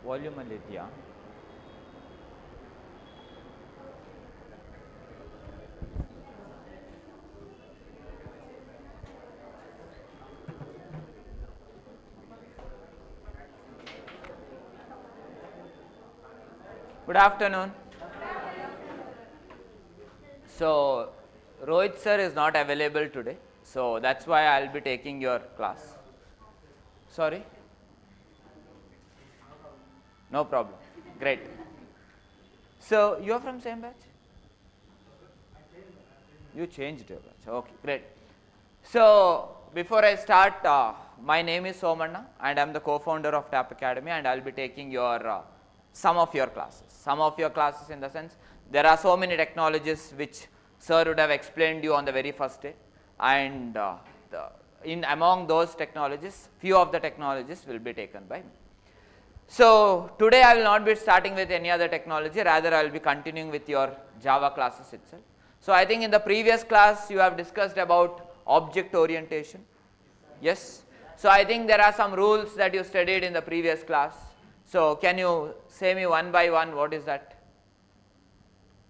Volume ಅಲ್ಲಿ ಇದೆಯಾ? Good afternoon. So Rohit sir is not available today, so that's why I'll be taking your class. Sorry? No problem. Great. So you are from same batch? You changed your batch. Okay, great. So before I start, my name is Somanna and I am the co-founder of TAP Academy, and I'll be taking your some of your classes. Some of your classes in the sense there are so many technologies which sir would have explained you on the very first day, and in among those technologies, few of the technologies will be taken by me. So today I will not be starting with any other technology, rather I will be continuing with your Java classes itself. So I think in the previous class you have discussed about object orientation. Yes. So I think there are some rules that you studied in the previous class. So can you say me one by one what is that?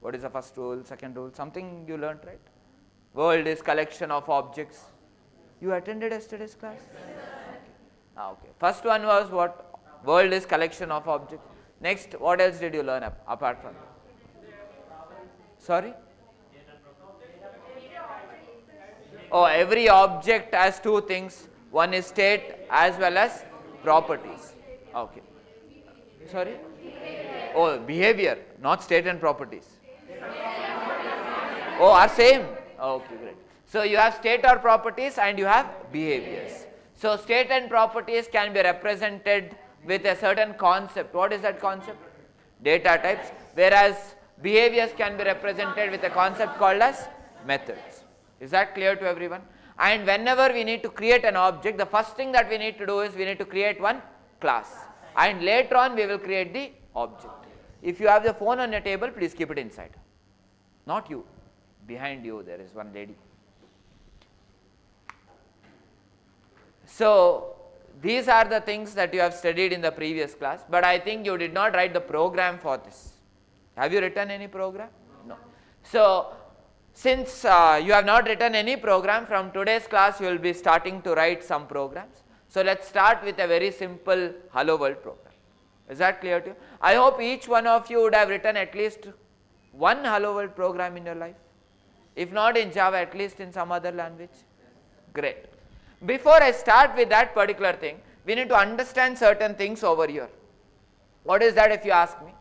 What is the first rule, second rule? Something you learnt, right? World is collection of objects. You attended yesterday's class? Okay. Okay. First one was what? World is collection of objects. Next, what else did you learn apart from that? Sorry? Oh, every object has two things. One is state as well as properties. Okay. Sorry? Oh, behavior, not state and properties. Oh, are same? Okay, great. So you have state or properties and you have behaviors. So state and properties can be represented with a certain concept. What is that concept? Data types. Whereas behaviors can be represented with a concept called as methods. Is that clear to everyone? And whenever we need to create an object, the first thing that we need to do is we need to create one class, and later on we will create the object. If you have the phone on your table, please keep it inside. Not you. Behind you there is one lady. So these are the things that you have studied in the previous class, but I think you did not write the program for this. Have you written any program? No. So since you have not written any program, from today's class you will be starting to write some programs. So let's start with a very simple Hello World program. Is that clear to you? I hope each one of you would have written at least one Hello World program in your life. If not in Java, at least in some other language. Great. Before I start with that particular thing, we need to understand certain things over here. What is that, if you ask me?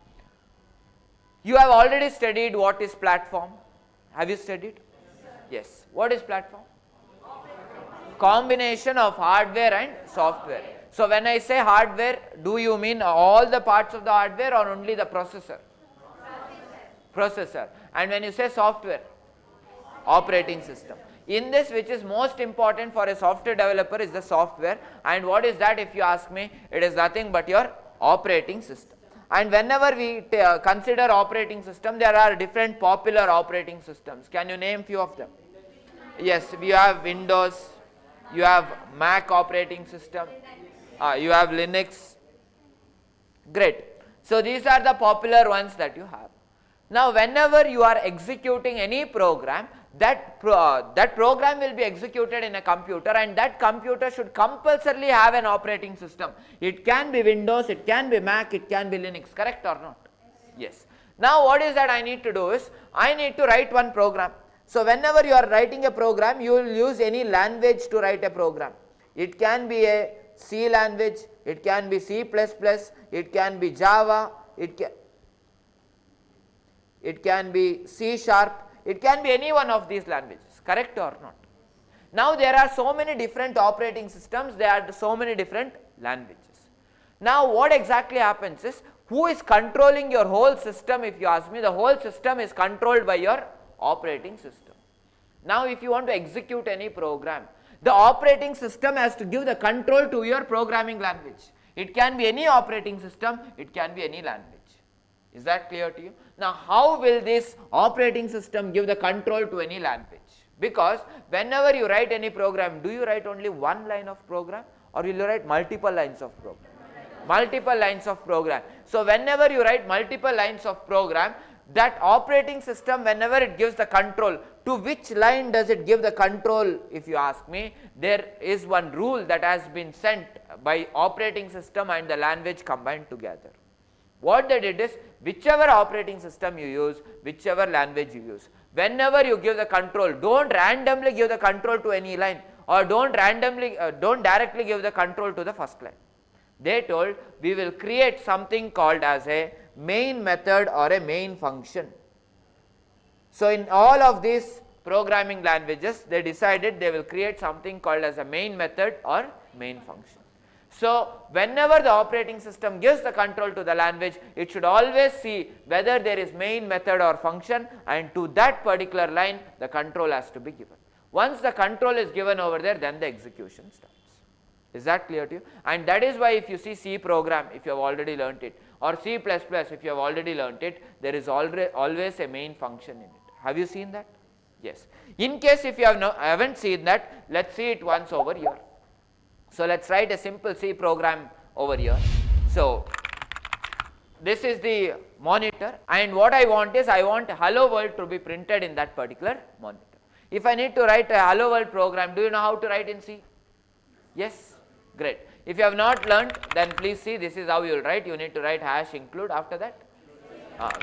You have already studied what is platform. Have you studied? Yes. What is platform? Combination of hardware and software. So when I say hardware, do you mean all the parts of the hardware or only the processor? Processor. And when you say software, operating system. In this, which is most important for a software developer is the software. And what is that, if you ask me? It is nothing but your operating system. And whenever we consider operating system, there are different popular operating systems. Can you name few of them? Yes, we have Windows, you have Mac operating system, you have Linux. Great. So these are the popular ones that you have. Now, whenever you are executing any program, that program will be executed in a computer, and that computer should compulsorily have an operating system. It can be Windows, it can be Mac, it can be Linux, correct or not? Yes. Now, what is that I need to do is, I need to write one program. So, whenever you are writing a program, you will use any language to write a program. It can be a C language, it can be C++, it can be Java, it can be C#, it can be any one of these languages, correct or not? Now, there are so many different operating systems, there are so many different languages. Now, what exactly happens is, who is controlling your whole system? If you ask me, the whole system is controlled by your operating system. Now, if you want to execute any program, the operating system has to give the control to your programming language. It can be any operating system, it can be any language. Is that clear to you? Now, how will this operating system give the control to any language? Because whenever you write any program, do you write only one line of program, or will you write multiple lines of program? Multiple lines of program. So, whenever you write multiple lines of program, that operating system, whenever it gives the control, to which line does it give the control? If you ask me, there is one rule that has been sent by operating system and the language combined together. What they did is, whichever operating system you use, whichever language you use, whenever you give the control, don't randomly give the control to any line, or don't directly give the control to the first line. They told, we will create something called as a main method or a main function. So, in all of these programming languages, they decided they will create something called as a main method or main function. So, whenever the operating system gives the control to the language, it should always see whether there is main method or function, and to that particular line the control has to be given. Once the control is given over there, then the execution starts. Is that clear to you? And that is why if you see C program, if you have already learnt it, or C++ if you have already learnt it, there is always a main function in it. Have you seen that? Yes. In case if you haven't seen that, let's see it once over here. So, let's write a simple C program over here. So, this is the monitor, and what I want is, I want hello world to be printed in that particular monitor. If I need to write a hello world program, do you know how to write in C? Yes? Great. If you have not learnt, then please see, this is how you will write. You need to write hash include after that.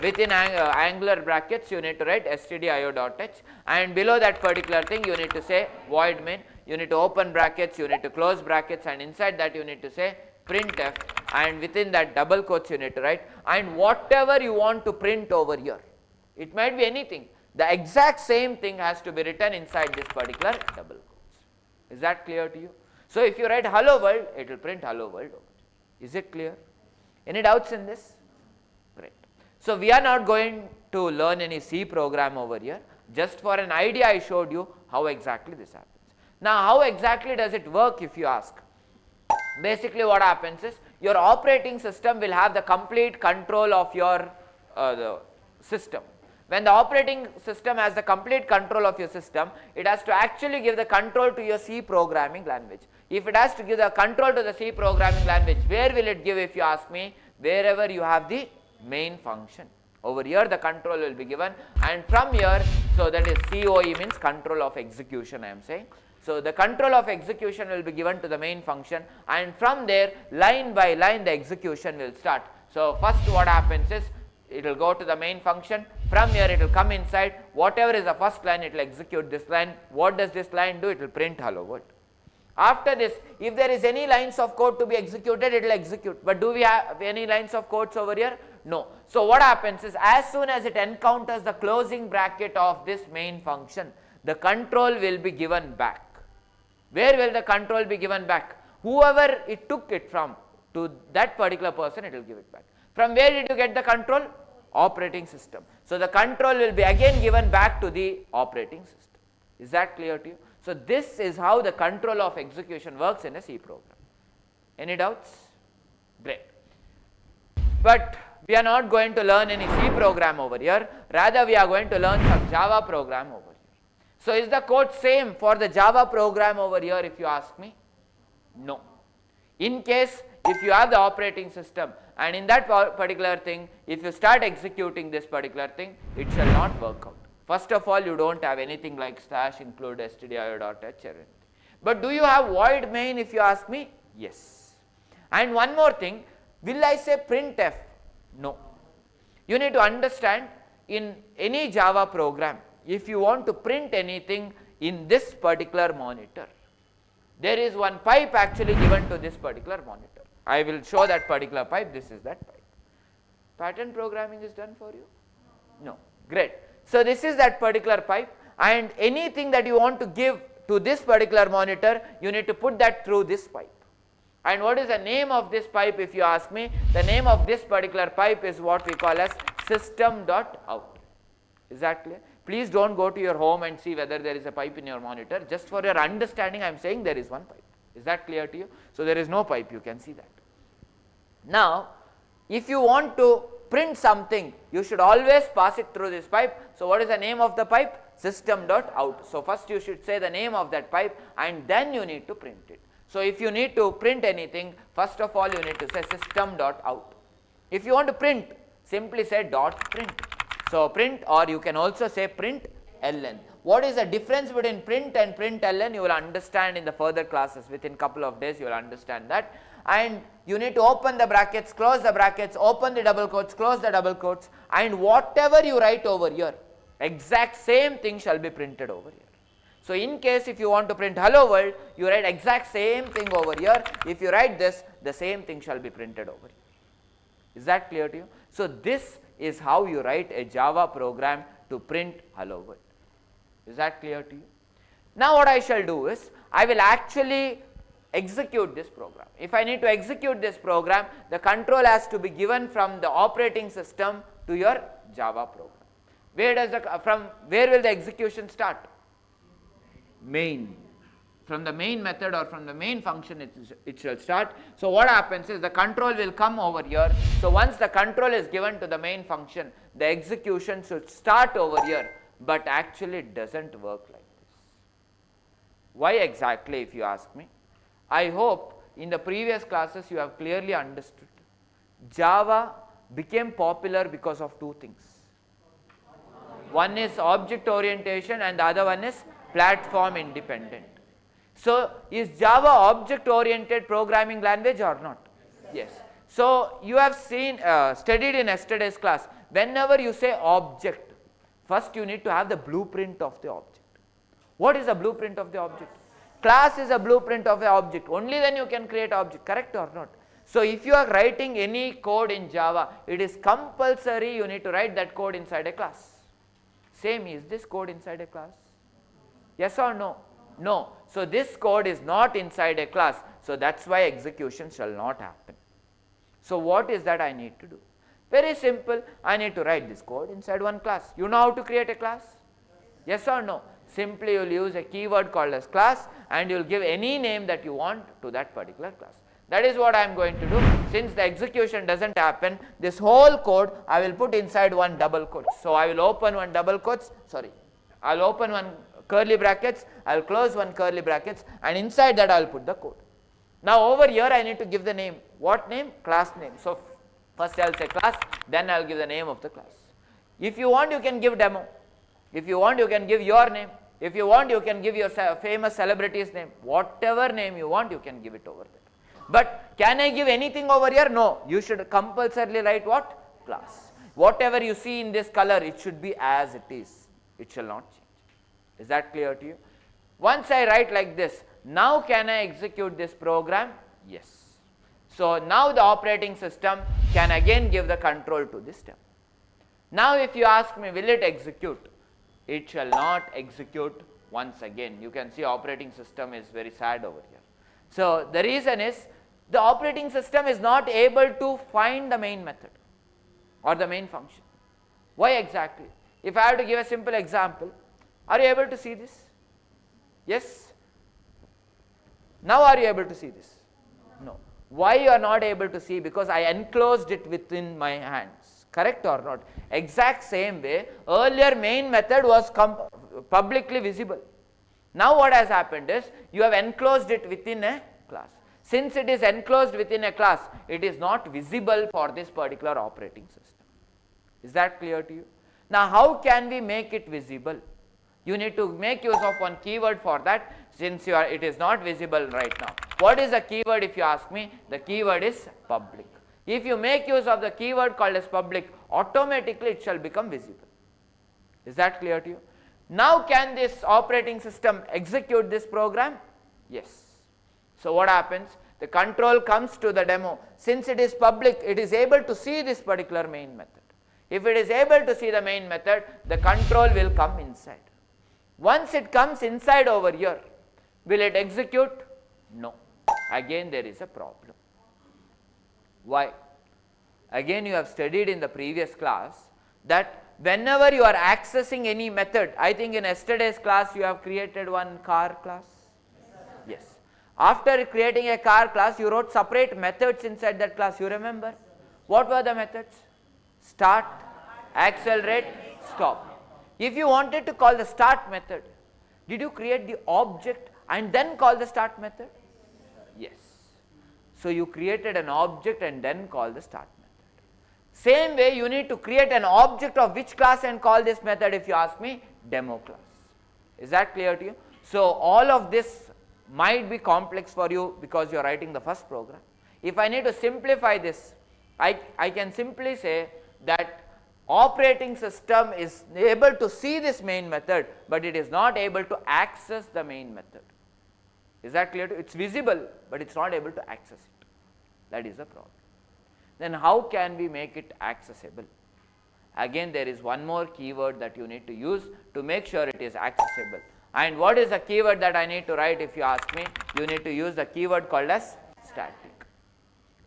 Within angular brackets, you need to write stdio.h, and below that particular thing, you need to say void main. You need to open brackets, you need to close brackets, and inside that you need to say printf, and within that double quotes you need to write, and whatever you want to print over here. It might be anything. The exact same thing has to be written inside this particular double quotes. Is that clear to you? So, if you write hello world, it will print hello world over here. Is it clear? Any doubts in this? Great. So, we are not going to learn any C program over here. Just for an idea, I showed you how exactly this happens. Now, how exactly does it work if you ask? Basically, what happens is, your operating system will have the complete control of your the system. When the operating system has the complete control of your system, it has to actually give the control to your C programming language. If it has to give the control to the C programming language, where will it give if you ask me? Wherever you have the main function. Over here the control will be given, and from here, so that is COE means control of execution, I am saying. So, the control of execution will be given to the main function, and from there line by line the execution will start. So, first what happens is, it will go to the main function, from here it will come inside, whatever is the first line it will execute this line. What does this line do? It will print hello world. After this, if there is any lines of code to be executed, it will execute, but do we have any lines of codes over here? No. So, what happens is, as soon as it encounters the closing bracket of this main function, the control will be given back. Where will the control be given back? Whoever it took it from, to that particular person it will give it back. From where did you get the control? Operating system. So, the control will be again given back to the operating system. Is that clear to you? So, this is how the control of execution works in a C program. Any doubts? Great. But we are not going to learn any C program over here, rather we are going to learn some Java program over here. So, is the code same for the Java program over here if you ask me? No. In case if you have the operating system and in that particular thing, if you start executing this particular thing, it shall not work out. First of all, you don't have anything like slash include stdio.h or anything. But do you have void main if you ask me? Yes. And one more thing, will I say printf? No. You need to understand, in any Java program, if you want to print anything in this particular monitor, there is one pipe actually given to this particular monitor. I will show that particular pipe. This is that pipe. Pattern programming is done for you? No. Great. So this is that particular pipe, and anything that you want to give to this particular monitor, you need to put that through this pipe. And what is the name of this pipe if you ask me? The name of this particular pipe is what we call as system.out. Is that clear? Please don't go to your home and see whether there is a pipe in your monitor. Just for your understanding, I am saying there is one pipe. Is that clear to you? So there is no pipe, you can see that. Now, if you want to print something, you should always pass it through this pipe. So what is the name of the pipe? System.out. So first you should say the name of that pipe, and then you need to print it. So if you need to print anything, first of all you need to say system.out. If you want to print, simply say .print. So print, or you can also say print ln. What is the difference between print and print ln? You will understand in the further classes. Within couple of days you will understand that. And you need to open the brackets, close the brackets, open the double quotes, close the double quotes, and whatever you write over here, exact same thing shall be printed over here. So in case if you want to print hello world, you write exact same thing over here. If you write this, the same thing shall be printed over here. Is that clear to you? So this is how you write a Java program to print hello world. Is that clear to you? Now what I shall do is, I will actually execute this program. If I need to execute this program, the control has to be given from the operating system to your Java program. Where will the execution start? Main. From the main method or from the main function it shall start. So what happens is the control will come over here. So once the control is given to the main function, the execution should start over here, but actually it doesn't work like this. Why exactly, if you ask me? I hope in the previous classes you have clearly understood. Java became popular because of two things. One is object orientation and the other one is platform independent. So is Java object oriented programming language or not? Yes. So you have seen, studied in yesterday's class, whenever you say object, first you need to have the blueprint of the object. What is the blueprint of the object? Class is a blueprint of the object. Only then you can create object, correct or not? So if you are writing any code in Java, it is compulsory you need to write that code inside a class. Same, is this code inside a class? Yes or no? No. So this code is not inside a class. So that's why execution shall not happen. So what is that I need to do? Very simple. I need to write this code inside one class. You know how to create a class? Yes or no? Simply you will use a keyword called as class, and you will give any name that you want to that particular class. That is what I am going to do. Since the execution doesn't happen, this whole code I will put inside one double quotes. So I will open one double quotes, I will open one curly brackets, I will close one curly brackets, and inside that I will put the code. Now over here I need to give the name. What name? Class name. So first I will say class, then I will give the name of the class. If you want, you can give demo. If you want, you can give your name. If you want, you can give your famous celebrity's name. Whatever name you want, you can give it over there. But can I give anything over here? No. You should compulsorily write what? Class. Whatever you see in this color, it should be as it is. It shall not change. Is that clear to you? Once I write like this, now can I execute this program? Yes. So now the operating system can again give the control to this step. Now if you ask me, will it execute? It shall not execute once again. You can see operating system is very sad over here. So the reason is, the operating system is not able to find the main method or the main function. Why exactly? If I have to give a simple example, are you able to see this? Yes? Now are you able to see this? No. Why you are not able to see? Because I enclosed it within my hands. Correct or not? Exact same way, earlier main method was publicly visible. Now what has happened is, you have enclosed it within a class. Since it is enclosed within a class, it is not visible for this particular operating system. Is that clear to you? Now, how can we make it visible? You need to make use of one keyword for that, since it is not visible right now. What is the keyword if you ask me? The keyword is public. If you make use of the keyword called as public, automatically it shall become visible. Is that clear to you? Now, can this operating system execute this program? Yes. So, what happens? The control comes to the demo. Since it is public, it is able to see this particular main method. If it is able to see the main method, the control will come inside. Once it comes inside over here, will it execute? No. Again there is a problem. Why? Again you have studied in the previous class that whenever you are accessing any method, I think in yesterday's class you have created one car class. Yes. After creating a car class, you wrote separate methods inside that class, you remember? What were the methods? Start, accelerate, stop. If you wanted to call the start method, did you create the object and then call the start method? Yes. So, you created an object and then call the start method. Same way you need to create an object of which class and call this method if you ask me? Demo class. Is that clear to you? So, all of this might be complex for you because you are writing the first program. If I need to simplify this, I can simply say that operating system is able to see this main method, but it is not able to access the main method. Is that clear to you? It is visible, but it is not able to access it. That is the problem. Then how can we make it accessible? Again there is one more keyword that you need to use to make sure it is accessible. And what is the keyword that I need to write if you ask me? You need to use the keyword called as static.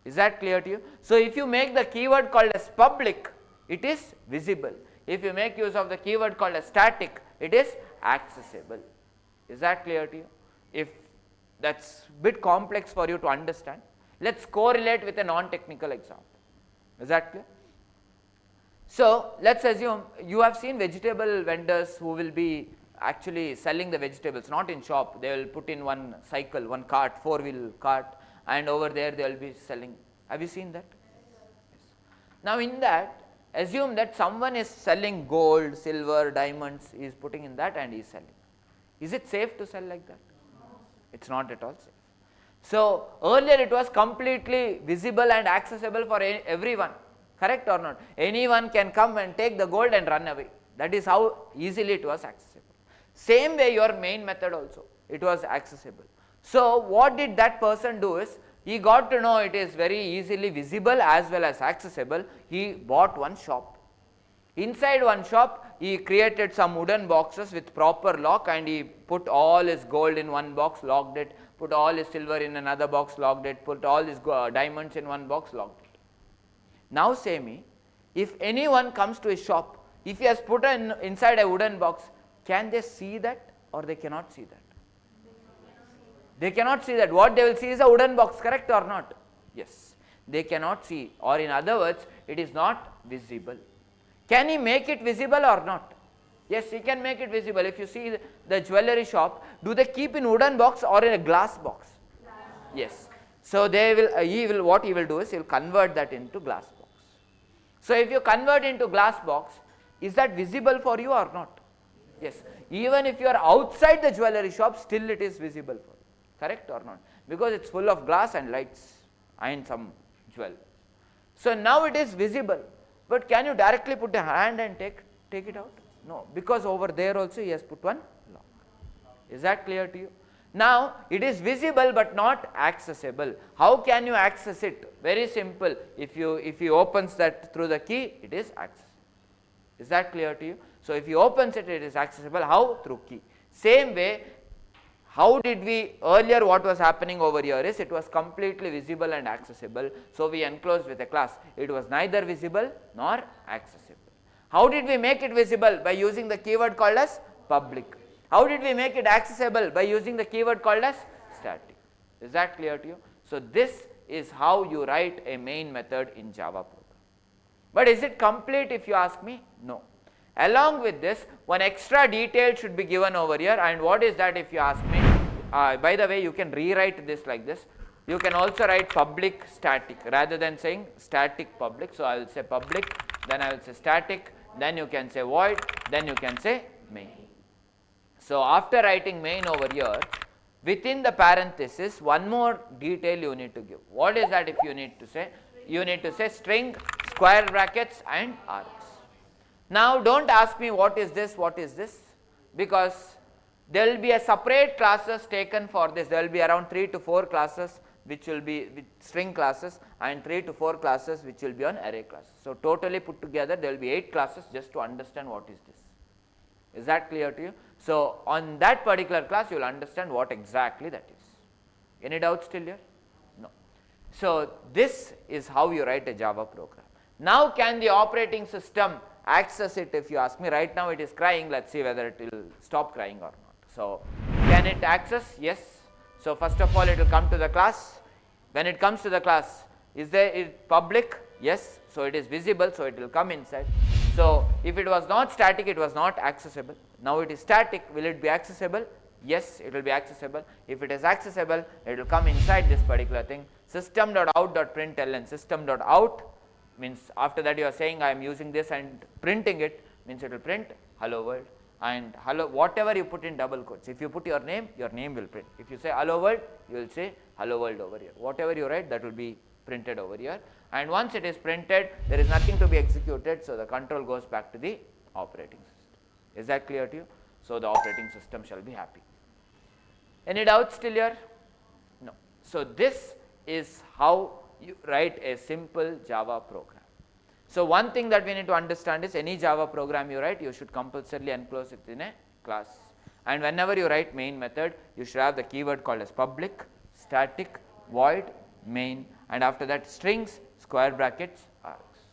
Is that clear to you? So, if you make the keyword called as public, it is visible. If you make use of the keyword called as static, it is accessible. Is that clear to you? If that is bit complex for you to understand, let us correlate with a non-technical example. Is that clear? So, let us assume you have seen vegetable vendors who will be actually selling the vegetables, not in shop, they will put in one cycle, one cart, four-wheel cart, and over there they will be selling. Have you seen that? Yes. Now, in that, assume that someone is selling gold, silver, diamonds, he is putting in that and he is selling. Is it safe to sell like that? It is not at all safe. So, earlier it was completely visible and accessible for everyone, correct or not? Anyone can come and take the gold and run away. That is how easily it was accessible. Same way your main method also, it was accessible. So, what did that person do is, he got to know it is very easily visible as well as accessible. He bought one shop. Inside one shop, he created some wooden boxes with proper lock and he put all his gold in one box, locked it, put all his silver in another box, locked it, put all his diamonds in one box, locked it. Now say me, if anyone comes to his shop, if he has put inside a wooden box, can they see that or they cannot see that? They cannot see that. What they will see is a wooden box, correct or not? Yes. They cannot see, or in other words, it is not visible. Can he make it visible or not? Yes, he can make it visible. If you see the jewellery shop, do they keep in wooden box or in a glass box? Glass. Yes. So, what he will do is he will convert that into glass box. So, if you convert into glass box, is that visible for you or not? Yes. Even if you are outside the jewellery shop, still it is visible for you. Correct or not? Because it is full of glass and lights and some jewel. So, now it is visible, but can you directly put a hand and take it out? No, because over there also he has put one lock. Is that clear to you? Now, it is visible but not accessible. How can you access it? Very simple. If you opens that through the key, it is accessible. Is that clear to you? So, if he opens it, it is accessible. How? Through key. Same way, how did we earlier, what was happening over here is it was completely visible and accessible. So, we enclosed with a class. It was neither visible nor accessible. How did we make it visible? By using the keyword called as public. How did we make it accessible? By using the keyword called as static. Is that clear to you? So, this is how you write a main method in Java program. But is it complete if you ask me? No. Along with this, one extra detail should be given over here, and what is that if you ask me? By the way, you can rewrite this like this. You can also write public static rather than saying static public. So, I will say public, then I will say static, then you can say void, then you can say main. So, after writing main over here, within the parenthesis, one more detail you need to give. What is that if you need to say? You need to say string, square brackets and args. Now, do not ask me what is this, because there will be a separate classes taken for this. There will be around 3 to 4 classes which will be with string classes and 3 to 4 classes which will be on array classes. So, totally put together there will be 8 classes just to understand what is this. Is that clear to you? So, on that particular class you will understand what exactly that is. Any doubts still here? No. So, this is how you write a Java program. Now, can the operating system access it? If you ask me, right now it is crying, let us see whether it will stop crying or not. So, can it access? Yes. So, first of all it will come to the class. When it comes to the class, is it public? Yes. So, it is visible, so it will come inside. So, if it was not static, it was not accessible. Now, it is static, will it be accessible? Yes, it will be accessible. If it is accessible, it will come inside this particular thing. System.out.println, system.out means after that you are saying I am using this and printing it, means it will print hello world, and hello whatever you put in double quotes. If you put your name will print. If you say hello world, you will say hello world over here. Whatever you write, that will be printed over here, and once it is printed, there is nothing to be executed. So, the control goes back to the operating system. Is that clear to you? So, the operating system shall be happy. Any doubts still here? No. So, this is how you write a simple Java program. So, one thing that we need to understand is any Java program you write, you should compulsorily enclose it in a class, and whenever you write main method, you should have the keyword called as public, static, void, main, and after that strings, square brackets, args.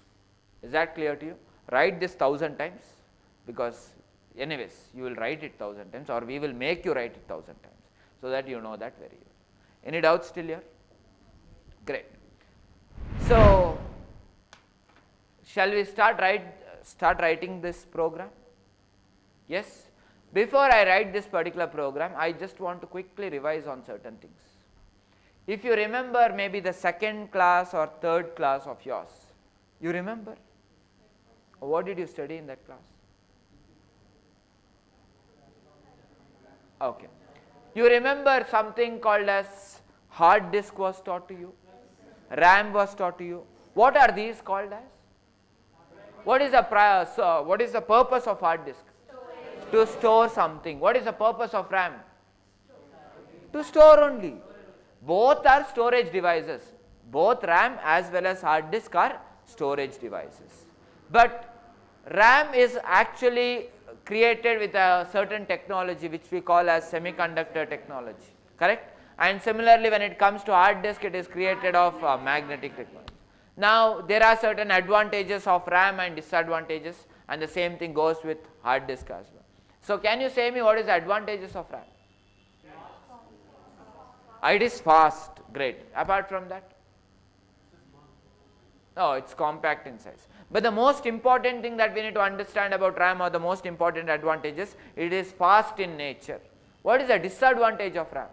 Is that clear to you? Write this 1000 times, because anyways you will write it 1000 times, or we will make you write it 1000 times, so that you know that very well. Any doubts still here? Great. So, shall we start writing this program? Yes. Before I write this particular program, I just want to quickly revise on certain things. If you remember maybe the second class or third class of yours, you remember? What did you study in that class? Okay. You remember something called as hard disk was taught to you? RAM was taught to you. What are these called as? What is the purpose of hard disk? To store something. What is the purpose of RAM? To store only. Both are storage devices. Both RAM as well as hard disk are storage devices. But RAM is actually created with a certain technology which we call as semiconductor technology, correct? And similarly, when it comes to hard disk, it is created of magnetic technology. Now, there are certain advantages of RAM and disadvantages, and the same thing goes with hard disk as well. So, can you say me what is the advantages of RAM? It is fast, great. Apart from that? No, it is compact in size. But the most important thing that we need to understand about RAM, or the most important advantages, it is fast in nature. What is the disadvantage of RAM?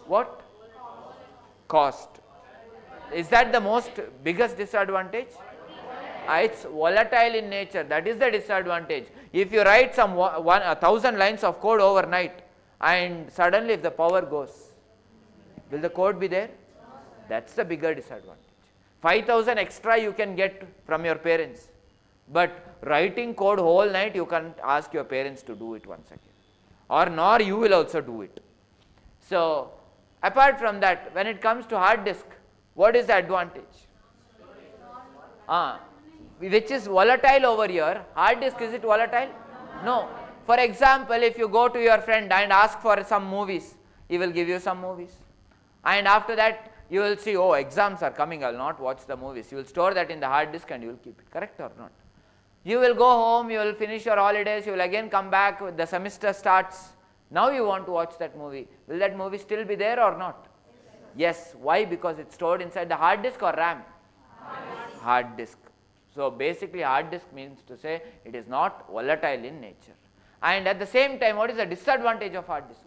What? Cost. Is that the most biggest disadvantage? It's volatile in nature, that is the disadvantage. If you write some 1000 lines of code overnight and suddenly if the power goes, will the code be there? That's the bigger disadvantage. 5000 extra you can get from your parents, but writing code whole night you can't ask your parents to do it once again, or nor you will also do it. So, apart from that, when it comes to hard disk, what is the advantage? Which is volatile over here. Hard disk, is it volatile? No. For example, if you go to your friend and ask for some movies, he will give you some movies, and after that you will see, oh, exams are coming, I will not watch the movies. You will store that in the hard disk and you will keep it, correct or not? You will go home, you will finish your holidays, you will again come back, the semester starts. Now you want to watch that movie. Will that movie still be there or not? Yes. Why? Because it's stored inside the hard disk or RAM? Hard disk. So, basically hard disk means to say it is not volatile in nature. And at the same time, what is the disadvantage of hard disk?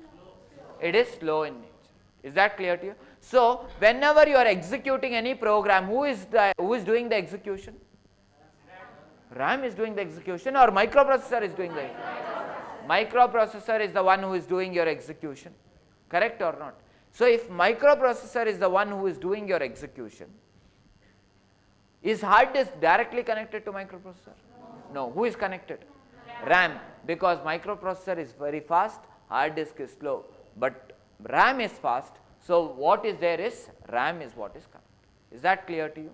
It is slow in nature. Is that clear to you? So whenever you are executing any program, who is doing the execution? RAM is doing the execution, or microprocessor is doing the execution? Microprocessor is the one who is doing your execution. Correct or not? So if microprocessor is the one who is doing your execution, is hard disk directly connected to microprocessor? No. Who is connected? RAM. Because microprocessor is very fast, hard disk is slow, but RAM is fast. So what is there is RAM is what is connected. Is that clear to you?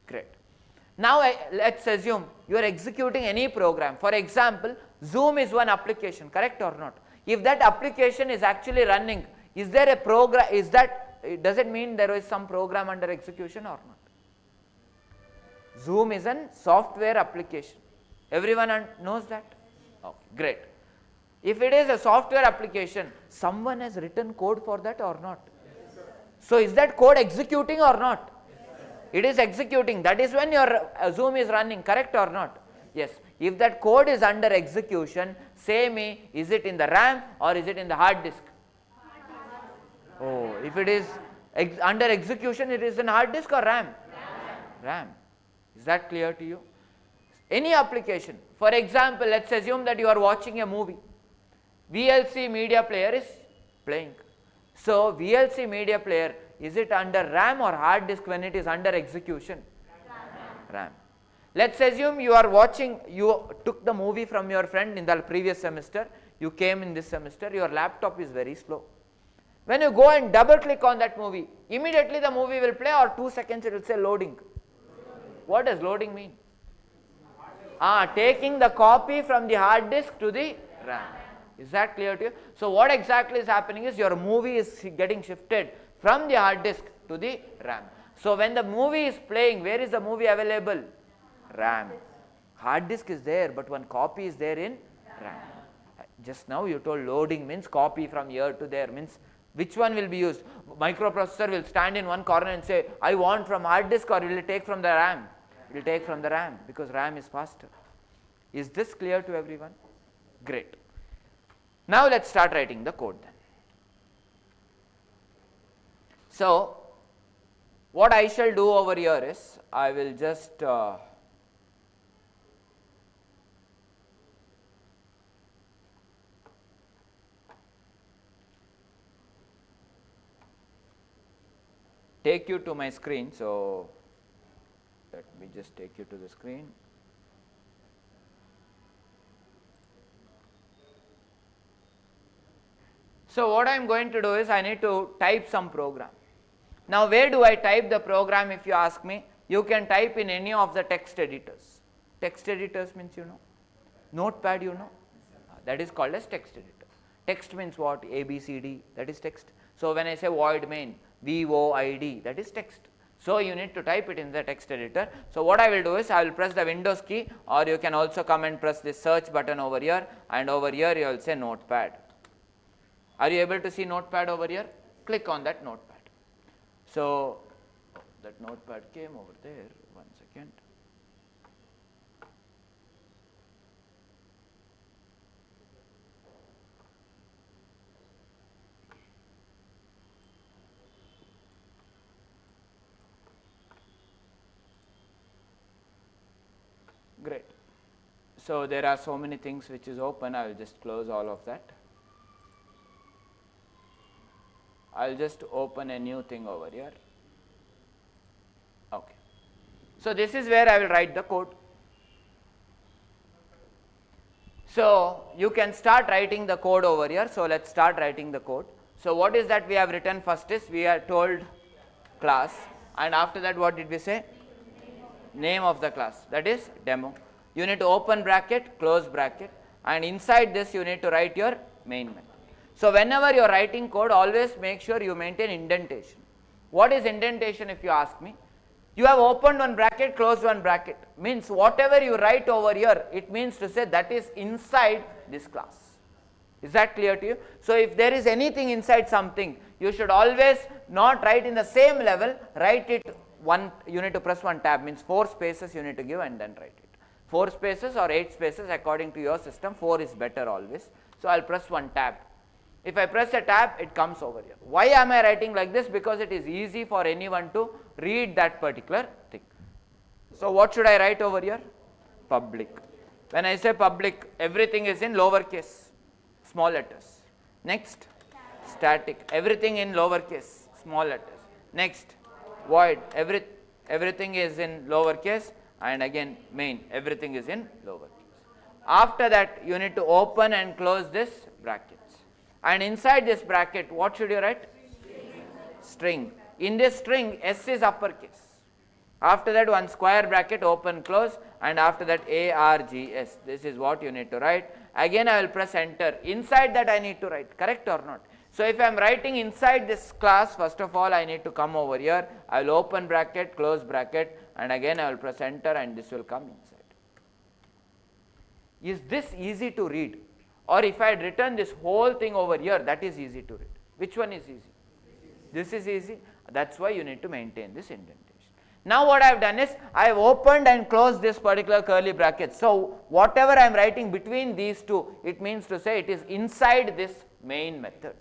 Great. Now let's assume you are executing any program. For example, Zoom is one application, correct or not? If that application is actually running, is there a program, does it mean there is some program under execution or not? Zoom is a software application. Everyone knows that? Okay, great. If it is a software application, someone has written code for that or not? So is that code executing or not? It is executing. That is when your Zoom is running, correct or not? Yes. If that code is under execution, say me, is it in the RAM or is it in the hard disk? Oh, if it is under execution, it is in hard disk or RAM? RAM. Is that clear to you? Any application. For example, let's assume that you are watching a movie. VLC media player is playing. So VLC media player, is it under RAM or hard disk when it is under execution? RAM. Let's assume you are watching, you took the movie from your friend in the previous semester, you came in this semester, your laptop is very slow. When you go and double click on that movie, immediately the movie will play, or 2 seconds it will say loading. What does loading mean? Taking the copy from the hard disk to the RAM. Is that clear to you? So what exactly is happening is your movie is getting shifted from the hard disk to the RAM. So when the movie is playing, where is the movie available? RAM. Hard disk is there, but one copy is there in RAM. Just now you told loading means copy from here to there, means which one will be used? Microprocessor will stand in one corner and say, I want from hard disk, or will it take from the RAM? It will take from the RAM because RAM is faster. Is this clear to everyone? Great. Now let's start writing the code then. So what I shall do over here is, I will just take you to my screen. So let me just take you to the screen. So what I am going to do is, I need to type some program. Now where do I type the program if you ask me? You can type in any of the text editors. Text editors means you know. Notepad you know. That is called as text editor. Text means what? A, B, C, D, that is text. So when I say void main, VOID, that is text. So you need to type it in the text editor. So what I will do is, I will press the Windows key, or you can also come and press this search button over here, and over here you will say Notepad. Are you able to see Notepad over here? Click on that Notepad. So that Notepad came over there. 1 second. Great. So there are so many things which is open. I will just close all of that. I will just open a new thing over here. Okay. So this is where I will write the code. So you can start writing the code over here. So let's start writing the code. So what is that we have written first is, we are told class, and after that what did we say? Name of the class, that is demo. You need to open bracket, close bracket, and inside this you need to write your main method. So whenever you are writing code, always make sure you maintain indentation. What is indentation if you ask me? You have opened one bracket, closed one bracket, means whatever you write over here, it means to say that is inside this class. Is that clear to you? So if there is anything inside something, you should always not write in the same level, write it one, you need to press one tab, means 4 spaces you need to give and then write it. 4 spaces or 8 spaces according to your system, 4 is better always. So I will press one tab. If I press a tab, it comes over here. Why am I writing like this? Because it is easy for anyone to read that particular thing. So what should I write over here? Public. When I say public, everything is in lowercase, small letters. Next, static, everything in lowercase, small letters. Next, void, everything is in lowercase, and again main, everything is in lowercase. After that, you need to open and close this brackets. And inside this bracket, what should you write? String. In this string, S is uppercase. After that, one square bracket, open, close, and after that ARGS. This is what you need to write. Again, I will press enter. Inside that, I need to write, correct or not? So if I am writing inside this class, first of all, I need to come over here. I will open bracket, close bracket, and again I will press enter, and this will come inside. Is this easy to read? Or if I had written this whole thing over here, that is easy to read. Which one is easy? This is easy. That's why you need to maintain this indentation. Now what I have done is, I have opened and closed this particular curly bracket. So whatever I am writing between these two, it means to say it is inside this main method.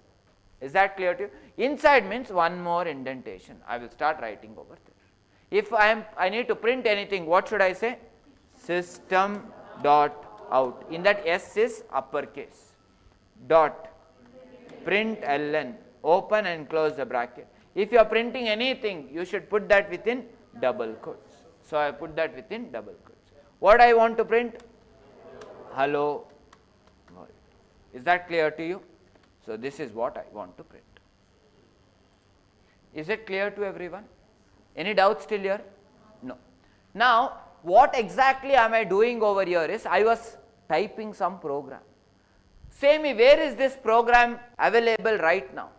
Is that clear to you? Inside means one more indentation. I will start writing over there. If I need to print anything, what should I say? System dot out. In that, S is uppercase. Dot print ln, open and close the bracket. If you are printing anything, you should put that within double quotes. So I put that within double quotes. What I want to print? Hello world. Is that clear to you? So this is what I want to print. Is it clear to everyone? Any doubts still here? No. Now what exactly am I doing over here is, I was typing some program. Say me, where is this program available right now?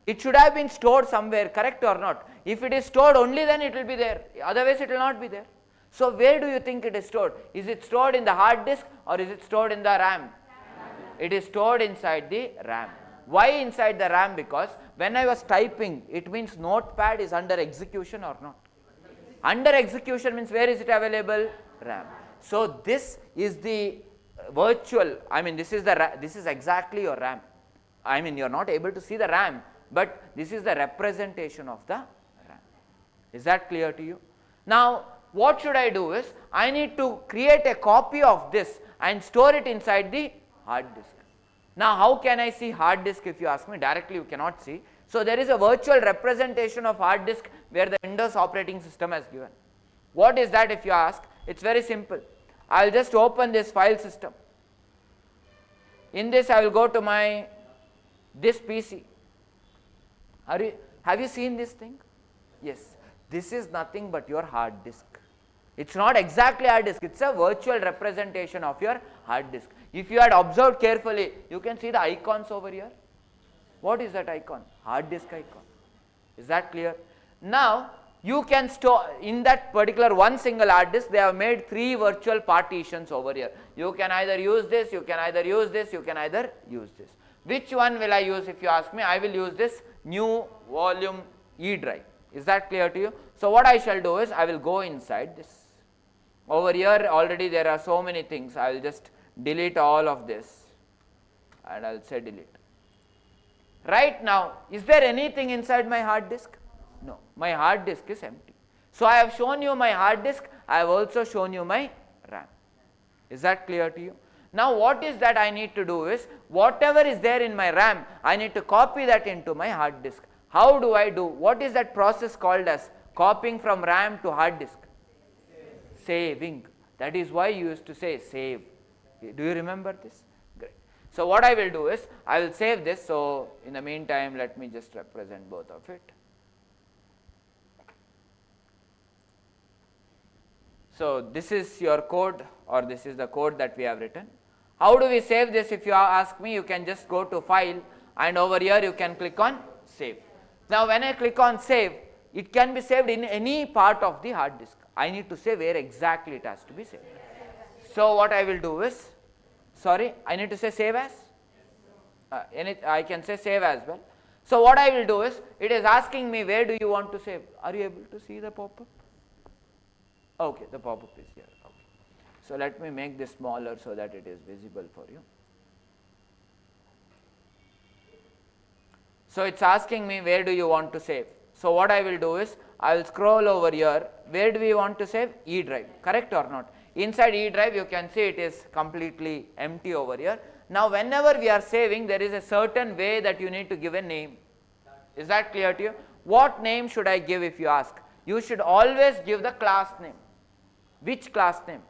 It should have been stored somewhere, correct or not? If it is stored, only then it will be there, otherwise it will not be there. So where do you think it is stored? Is it stored in the hard disk or is it stored in the RAM? It is stored inside the RAM. Why inside the RAM? Because when I was typing, it means notepad is under execution or not? Under execution means where is it available? RAM. So this is the virtual, I mean this is exactly your RAM. I mean you are not able to see the RAM, but this is the representation of the RAM. Is that clear to you? Now what should I do is, I need to create a copy of this and store it inside the hard disk. Now how can I see hard disk? If you ask me, directly you cannot see. So there is a virtual representation of hard disk where the Windows operating system has given. What is that if you ask? It's very simple. I will just open this file system. In this I will go to this PC. Have you seen this thing? Yes. This is nothing but your hard disk. It's not exactly hard disk, it's a virtual representation of your hard disk. If you had observed carefully, you can see the icons over here. What is that icon? Hard disk icon. Is that clear? Now you can store in that particular one single hard disk, they have made 3 virtual partitions over here. You can either use this, you can either use this, you can either use this. Which one will I use if you ask me? I will use this new volume E drive. Is that clear to you? So what I shall do is, I will go inside this. Over here already there are so many things. I will just delete all of this and I will say delete. Right now, is there anything inside my hard disk? No, my hard disk is empty. So I have shown you my hard disk, I have also shown you my RAM. Is that clear to you? Now what is that I need to do is, whatever is there in my RAM, I need to copy that into my hard disk. How do I do? What is that process called as? Copying from RAM to hard disk? Saving. That is why you used to say save. Do you remember this? Great. So what I will do is, I will save this. So in the meantime, let me just represent both of it. So this is your code, or this is the code that we have written. How do we save this? If you ask me, you can just go to file and over here you can click on save. Now when I click on save, it can be saved in any part of the hard disk. I need to say where exactly it has to be saved. So what I will do is, I need to say save as? I can say save as well. So what I will do is, it is asking me where do you want to save. Are you able to see the pop-up? Okay, the pop-up is here. Okay. So let me make this smaller so that it is visible for you. So it's asking me where do you want to save. So what I will do is I will scroll over here. Where do we want to save? E drive, correct or not? Inside E drive you can see it is completely empty over here. Now whenever we are saving, there is a certain way that you need to give a name. Is that clear to you? What name should I give if you ask? You should always give the class name. Which class name?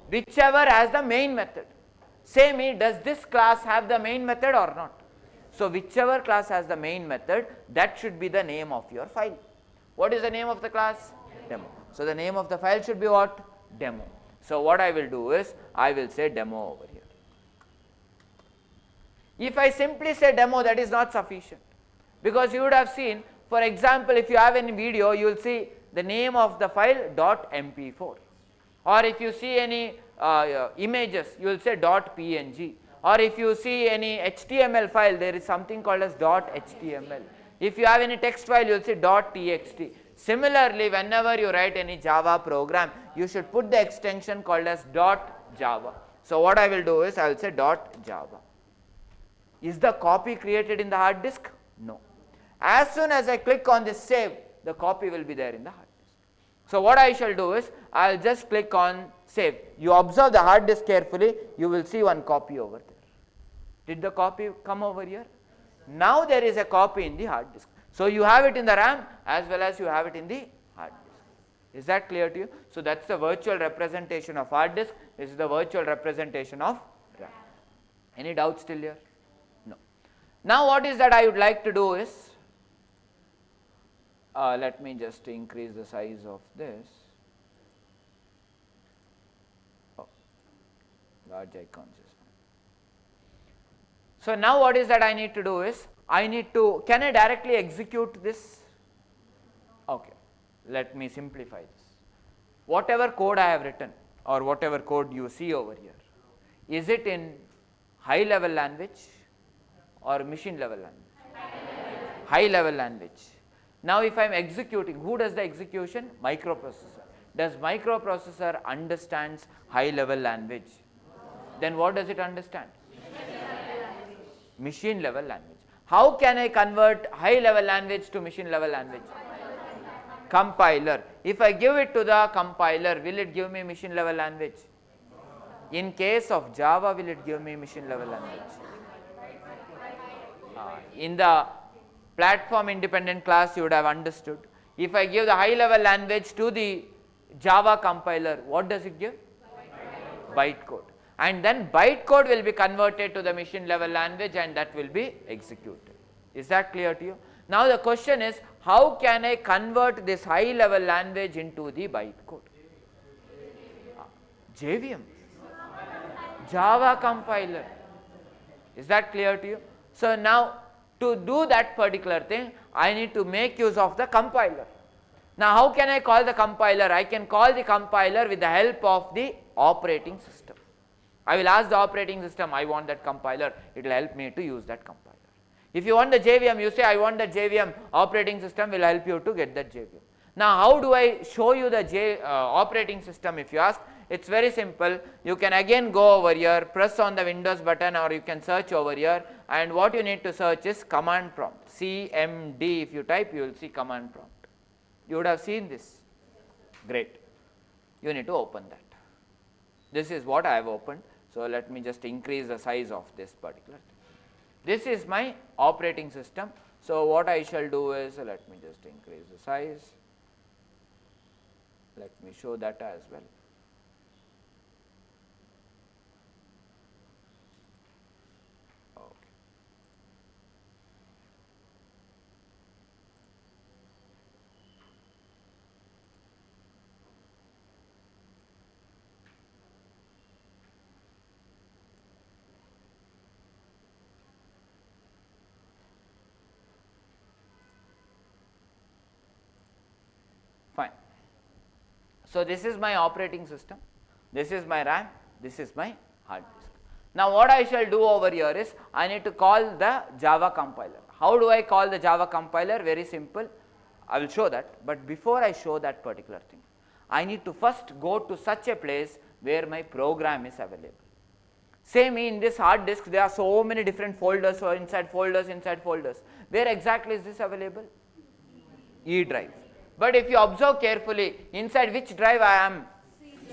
Whichever has the main method. Say me, does this class have the main method or not? So whichever class has the main method, that should be the name of your file. What is the name of the class? Demo. So the name of the file should be what? Demo. So what I will do is, I will say demo over here. If I simply say demo, that is not sufficient. Because you would have seen, for example, if you have any video, you will see the name of the file .mp4. Or if you see any images, you will say .png. Or if you see any HTML file, there is something called as .html. If you have any text file, you will say .txt. Similarly, whenever you write any Java program, you should put the extension called as .java. So what I will do is, I will say .java. Is the copy created in the hard disk? No. As soon as I click on this save, the copy will be there in the hard disk. So what I shall do is, I will just click on save. You observe the hard disk carefully, you will see one copy over there. Did the copy come over here? Now there is a copy in the hard disk. So you have it in the RAM as well as you have it in the hard disk. Is that clear to you? So that's the virtual representation of hard disk. This is the virtual representation of RAM. Any doubts still here? No. Now what is that I would like to do is, let me just increase the size of this. Oh, large icons is fine. So now what is that I need to do is, I need to, can I directly execute this? Okay, let me simplify this. Whatever code I have written or whatever code you see over here, is it in high level language or machine level language? High level language. Now if I am executing, who does the execution? Microprocessor. Does microprocessor understands high level language? Then what does it understand? Machine level language. How can I convert high level language to machine level language? Compiler. If I give it to the compiler, will it give me machine level language? In case of Java, will it give me machine level language? In the platform independent class, you would have understood. If I give the high level language to the Java compiler, what does it give? Bytecode. And then bytecode will be converted to the machine level language and that will be executed. Is that clear to you? Now the question is, how can I convert this high level language into the bytecode? JVM. Java compiler. Is that clear to you? So now to do that particular thing, I need to make use of the compiler. Now how can I call the compiler? I can call the compiler with the help of the operating system. I will ask the operating system, I want that compiler, it will help me to use that compiler. If you want the JVM, you say I want the JVM, operating system will help you to get that JVM. Now how do I show you the operating system if you ask? It's very simple. You can again go over here, press on the Windows button or you can search over here, and what you need to search is command prompt. CMD, if you type, you will see command prompt. You would have seen this. Great. You need to open that. This is what I have opened. So let me just increase the size of this particular thing. This is my operating system. So what I shall do is, let me just increase the size. Let me show that as well. Fine. So this is my operating system, this is my RAM, this is my hard disk. Now what I shall do over here is, I need to call the Java compiler. How do I call the Java compiler? Very simple. I will show that, but before I show that particular thing, I need to first go to such a place where my program is available. Same in this hard disk, there are so many different folders or inside folders, Where exactly is this available? E drive. But if you observe carefully, inside which drive I am?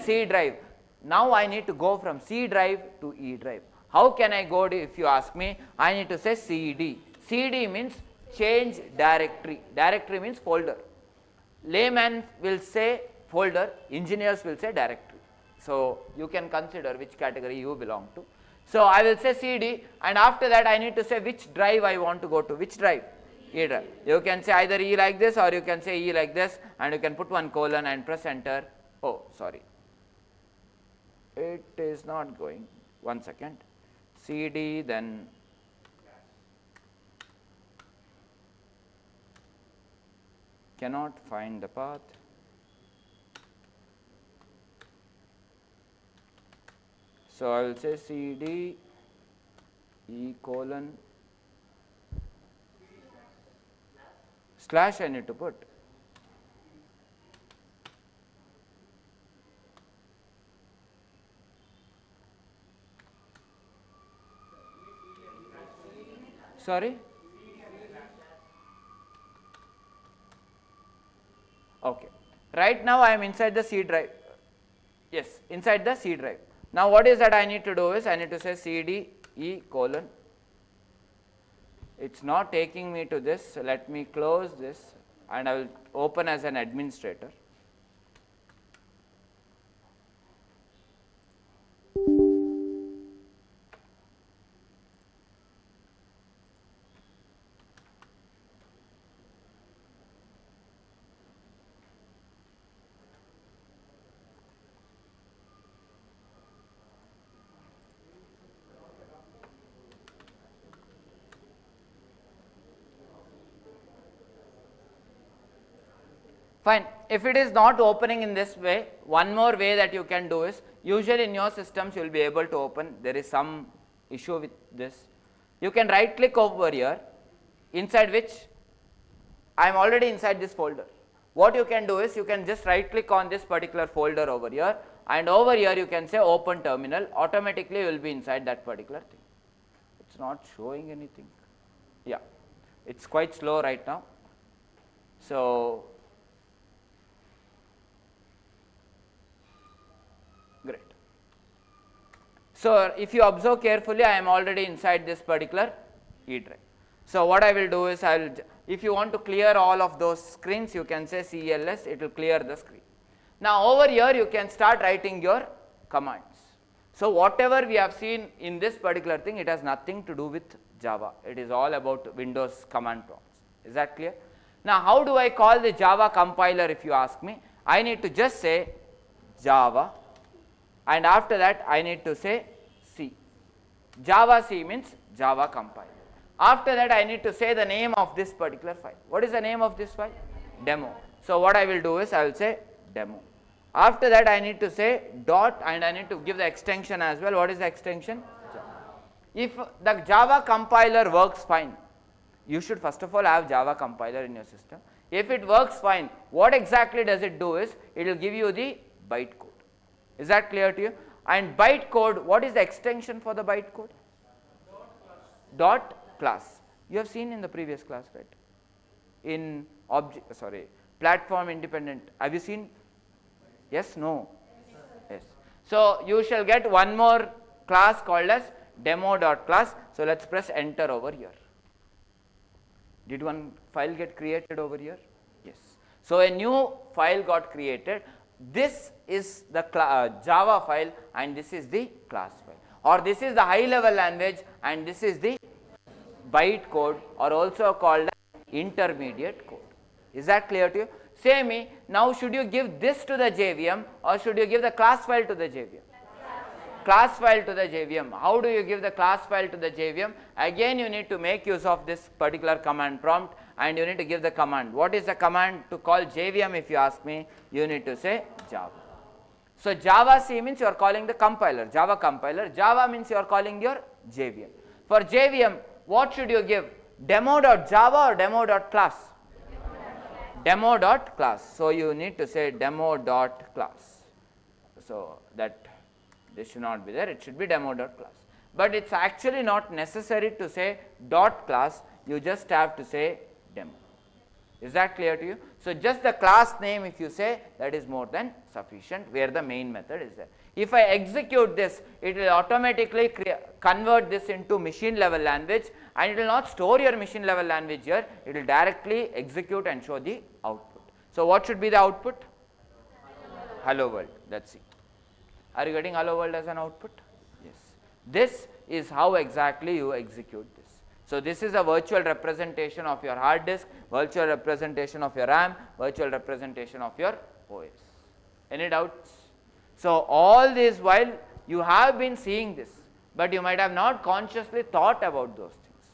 C drive. Now I need to go from C drive to E drive. How can I go if you ask me? I need to say CD. CD means change directory. Directory means folder. Layman will say folder, engineers will say directory. So you can consider which category you belong to. So I will say CD, and after that I need to say which drive I want to go to. Which drive? E drive. You can say either E like this, or you can say E like this, and you can put one colon and press enter. Oh, sorry. It is not going. 1 second. CD, then cannot find the path. So I will say CD E colon slash I need to put. Sorry? Okay. Right now I am inside the C drive. Yes, inside the C drive. Now what is that I need to do is I need to say CD E colon. It's not taking me to this. So let me close this and I will open as an administrator. Fine. If it is not opening in this way, one more way that you can do is, usually in your systems you will be able to open. There is some issue with this. You can right click over here, inside which I am already inside this folder. What you can do is, you can just right click on this particular folder over here, and over here you can say open terminal. Automatically you will be inside that particular thing. It's not showing anything. Yeah, it's quite slow right now. So great. So if you observe carefully, I am already inside this particular E drive. So what I will do is, if you want to clear all of those screens, you can say CLS, it will clear the screen. Now over here you can start writing your commands. So whatever we have seen in this particular thing, it has nothing to do with Java. It is all about Windows command prompts. Is that clear? Now how do I call the Java compiler if you ask me? I need to just say Java, and after that I need to say C. Java C means Java compiler. After that I need to say the name of this particular file. What is the name of this file? Demo. So what I will do is, I will say demo. After that I need to say dot, and I need to give the extension as well. What is the extension? Java. If the Java compiler works fine, you should first of all have Java compiler in your system. If it works fine, what exactly does it do is, it will give you the bytecode. Is that clear to you? And bytecode, what is the extension for the bytecode? Dot class. You have seen in the previous class, right? In platform independent. Have you seen? Yes, no? Yes. So you shall get one more class called as demo.class. So let's press enter over here. Did one file get created over here? Yes. So a new file got created. This is the Java file, and this is the class file, or this is the high level language, and this is the bytecode, or also called intermediate code. Is that clear to you? Say me, now should you give this to the JVM, or should you give the class file to the JVM? Class file to the JVM. How do you give the class file to the JVM? Again you need to make use of this particular command prompt, and you need to give the command. What is the command to call JVM if you ask me? You need to say Java. So Java C means you are calling the compiler, Java compiler. Java means you are calling your JVM. For JVM, what should you give? Demo.java or demo.class? Demo.class. So you need to say demo.class. So that this should not be there, it should be demo.class. but it's actually not necessary to say dot class, you just have to say demo. Is that clear to you? So just the class name, if you say, that is more than sufficient, where the main method is there. If I execute this, it will automatically convert this into machine level language, and it will not store your machine level language here, it will directly execute and show the output. So what should be the output? Hello world. Let's see. Are you getting hello world as an output? Yes. This is how exactly you execute this. So this is a virtual representation of your hard disk, virtual representation of your RAM, virtual representation of your OS. Any doubts? So all this while you have been seeing this, but you might have not consciously thought about those things.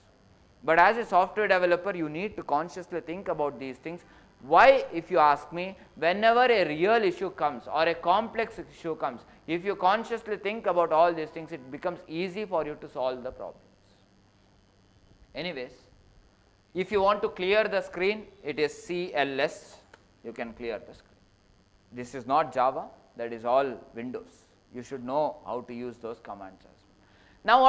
But as a software developer, you need to consciously think about these things. Why, if you ask me, whenever a real issue comes or a complex issue comes, if you consciously think about all these things, it becomes easy for you to solve the problems. Anyways, if you want to clear the screen, it is CLS, you can clear the screen. This is not Java, that is all Windows. You should know how to use those commands as well. Now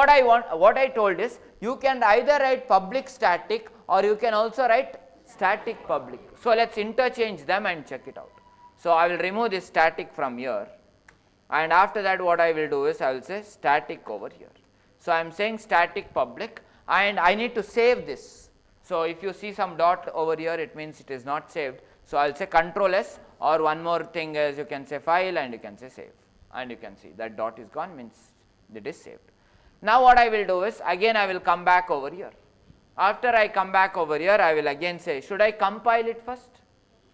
what I told is, you can either write public static or you can also write static public. So let's interchange them and check it out. So I will remove this static from here, and after that what I will do is I will say static over here. So I am saying static public, and I need to save this. So if you see some dot over here, it means it is not saved. So I will say Control S, or one more thing is you can say file and you can say save, and you can see that dot is gone, means it is saved. Now what I will do is, again I will come back over here. After I come back over here, I will again say, should I compile it first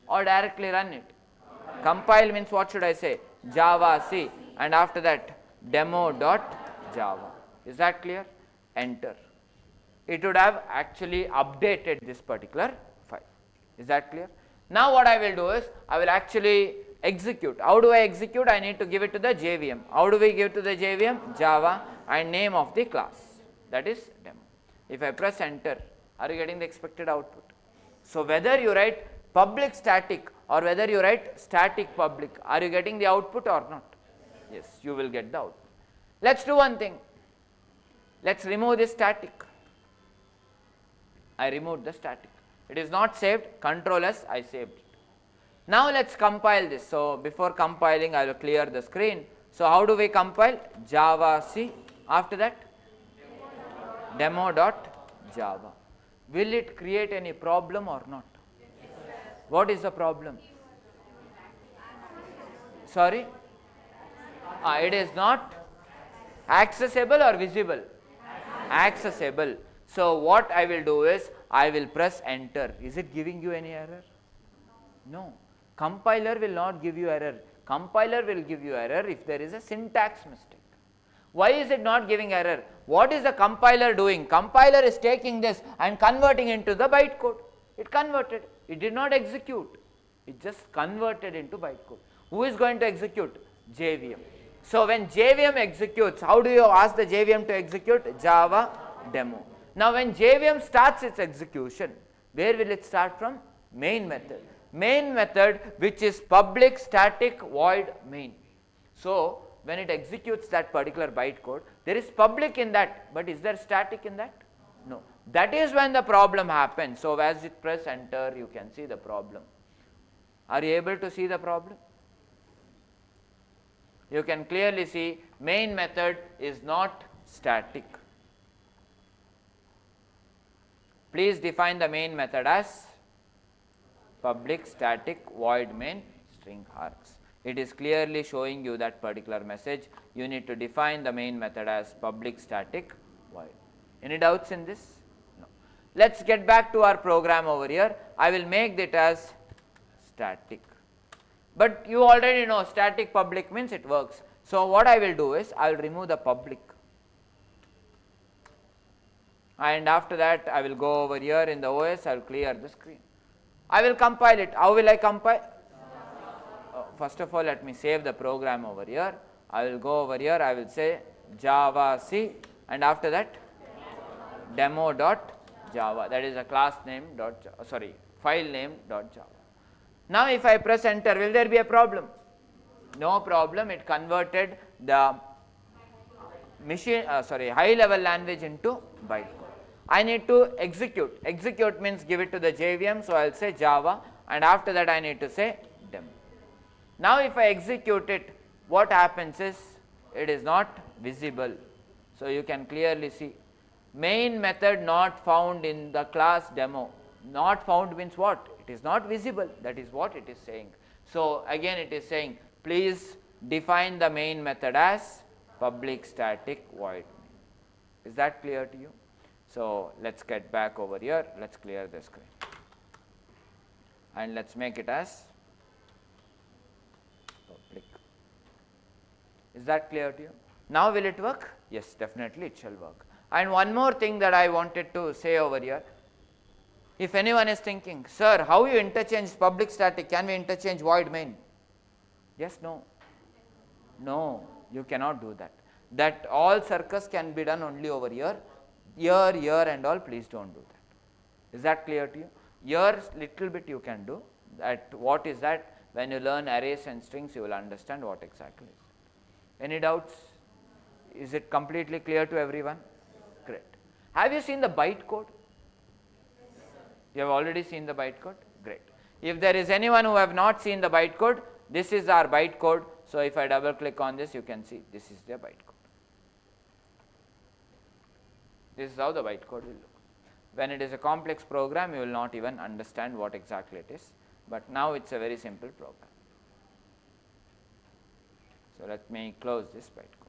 or directly run it? Compile means what should I say? Java C, and after that demo.java. Is that clear? Enter. It would have actually updated this particular file. Is that clear? Now what I will do is, I will actually execute. How do I execute? I need to give it to the JVM. How do we give it to the JVM? Java and name of the class, that is demo. If I press enter, are you getting the expected output? So whether you write public static or whether you write static public, are you getting the output or not? Yes, you will get the output. Let's do one thing. Let's remove this static. I removed the static. It is not saved. Control S, I saved it. Now let's compile this. So before compiling, I will clear the screen. So how do we compile? Java C. After that, demo.java. Will it create any problem or not? What is the problem? Sorry? It is not accessible or visible? Accessible. So what I will do is, I will press enter. Is it giving you any error? No. Compiler will not give you error. Compiler will give you error if there is a syntax mistake. Why is it not giving error? What is the compiler doing? Compiler is taking this and converting into the bytecode. It converted. It did not execute. It just converted into bytecode. Who is going to execute? JVM. So when JVM executes, how do you ask the JVM to execute? Java demo. Now when JVM starts its execution, where will it start from? Main method. Main method, which is public static void main. So when it executes that particular bytecode, there is public in that, but is there static in that? No. That is when the problem happens. So as you press enter, you can see the problem. Are you able to see the problem? You can clearly see main method is not static. Please define the main method as public static void main string args. It is clearly showing you that particular message. You need to define the main method as public static void. Any doubts in this? No. Let's get back to our program over here. I will make it as static. But you already know static public means it works. So what I will do is, I will remove the public. And after that, I will go over here in the OS, I will clear the screen. I will compile it. How will I compile? First of all, let me save the program over here. I will go over here, I will say Java C, and after that demo.java, that is a class name file name.java. Now if I press enter, will there be a problem? No problem. It converted the high level language into bytecode. I need to execute. Execute means give it to the JVM, so I will say Java, and after that I need to say demo. Now if I execute it, what happens is it is not visible. So you can clearly see main method not found in the class demo. Not found means what? It is not visible, that is what it is saying. So again it is saying please define the main method as public static void main. Is that clear to you? So let's get back over here, let's clear the screen and let's make it as public. Is that clear to you? Now will it work? Yes, definitely it shall work. And one more thing that I wanted to say over here, if anyone is thinking, sir, how you interchange public static, can we interchange void main? Yes, no. No, you cannot do that. That all circus can be done only over here. Here and all, please don't do that. Is that clear to you? Here little bit you can do that. What is that? When you learn arrays and strings, you will understand what exactly is. Any doubts? Is it completely clear to everyone? Great. Have you seen the bytecode? You have already seen the bytecode? Great. If there is anyone who have not seen the bytecode, this is our bytecode. So if I double click on this, you can see this is the bytecode. This is how the bytecode will look. When it is a complex program, you will not even understand what exactly it is, but now it is a very simple program. So let me close this bytecode.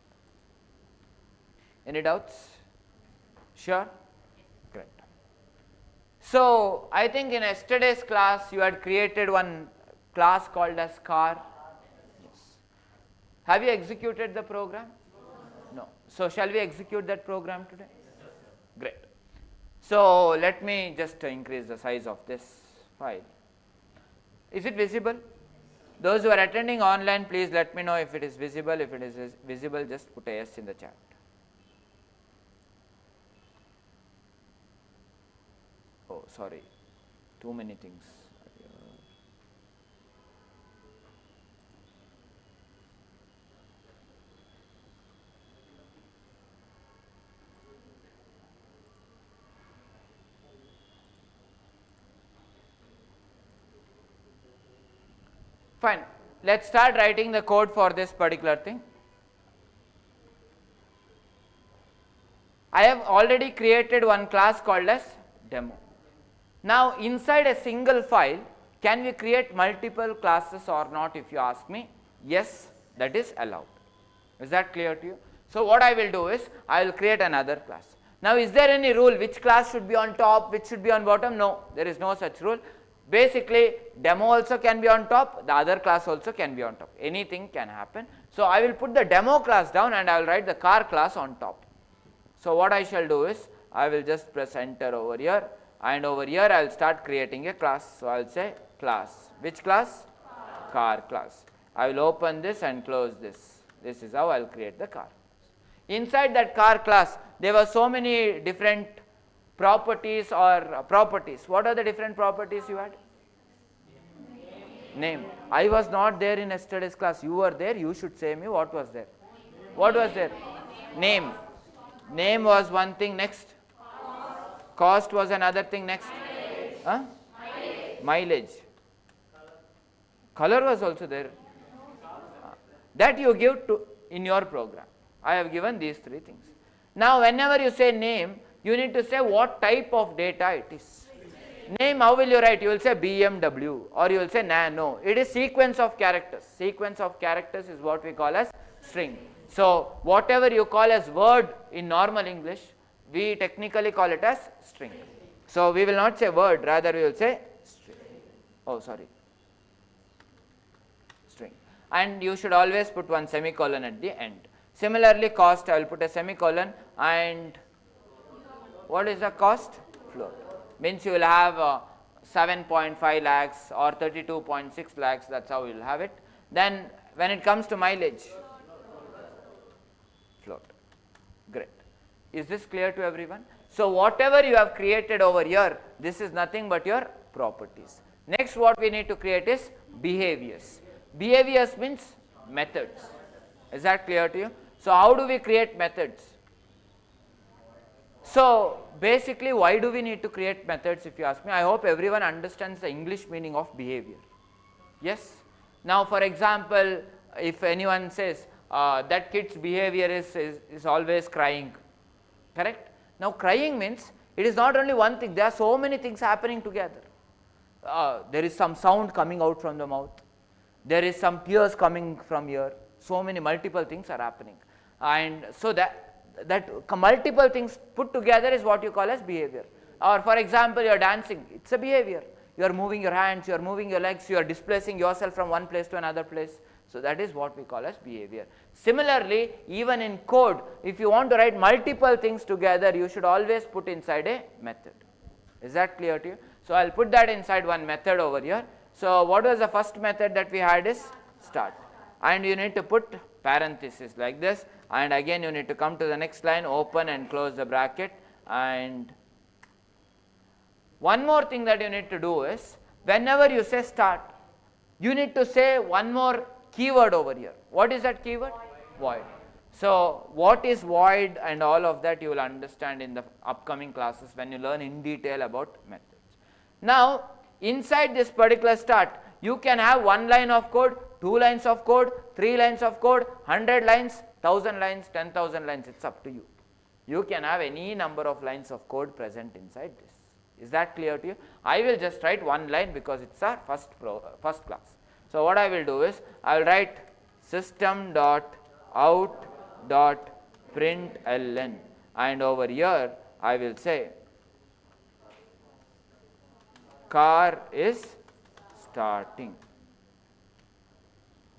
Any doubts? Sure? Great. So I think in yesterday's class you had created one class called as car. Yes. Have you executed the program? No. So shall we execute that program today? Great. So let me just increase the size of this file. Is it visible? Those who are attending online, please let me know if it is visible. If it is visible, just put a yes in the chat. Oh, sorry, too many things. Fine, let us start writing the code for this particular thing. I have already created one class called as demo. Now inside a single file, can we create multiple classes or not, if you ask me? Yes, that is allowed. Is that clear to you? So what I will do is, I will create another class. Now is there any rule which class should be on top, which should be on bottom? No, there is no such rule. Basically demo also can be on top, the other class also can be on top, anything can happen. So I will put the demo class down and I will write the car class on top. So what I shall do is, I will just press enter over here, and over here I will start creating a class. So I will say class. Which class? Car class. I will open this and close this. This is how I will create the car. Inside that car class, there were so many different properties or properties. What are the different properties you had? Name. I was not there in yesterday's class. You were there. You should say me what was there. What was there? Name. Name was one thing. Next. Cost was another thing. Next. Huh? Mileage. Color was also there. That you give to in your program. I have given these three things. Now whenever you say name, you need to say what type of data it is. Name, how will you write? You will say BMW or you will say nano. It is sequence of characters. Sequence of characters is what we call as string. So whatever you call as word in normal English, we technically call it as string. So we will not say word, rather we will say string. Oh, sorry. String. And you should always put one semicolon at the end. Similarly, cost, I will put a semicolon, and what is the cost? Float. Means you will have 7.5 lakhs or 32.6 lakhs, that is how you will have it. Then when it comes to mileage, float. Great. Is this clear to everyone? So whatever you have created over here, this is nothing but your properties. Next what we need to create is behaviors. Behaviors means methods. Is that clear to you? So how do we create methods? So basically, why do we need to create methods, if you ask me? I hope everyone understands the English meaning of behavior. Yes? Now for example, if anyone says that kid's behavior is always crying, correct? Now crying means it is not only one thing, there are so many things happening together. There is some sound coming out from the mouth, there is some tears coming from here, so many multiple things are happening, and so that multiple things put together is what you call as behavior. Or for example, you are dancing, it's a behavior. You are moving your hands, you are moving your legs, you are displacing yourself from one place to another place. So that is what we call as behavior. Similarly, even in code, if you want to write multiple things together, you should always put inside a method. Is that clear to you? So I'll put that inside one method over here. So what was the first method that we had is start. And you need to put parenthesis like this, and again you need to come to the next line, open and close the bracket. And one more thing that you need to do is, whenever you say start, you need to say one more keyword over here. What is that keyword? Void. So what is void and all of that you will understand in the upcoming classes when you learn in detail about methods. Now inside this particular start, you can have one line of code, 2 lines of code, 3 lines of code, 100 lines, 1000 lines, 10,000 lines, it's up to you. You can have any number of lines of code present inside this. Is that clear to you? I will just write one line because it's our first class. So what I will do is, I will write system.out.println, and over here I will say car is starting.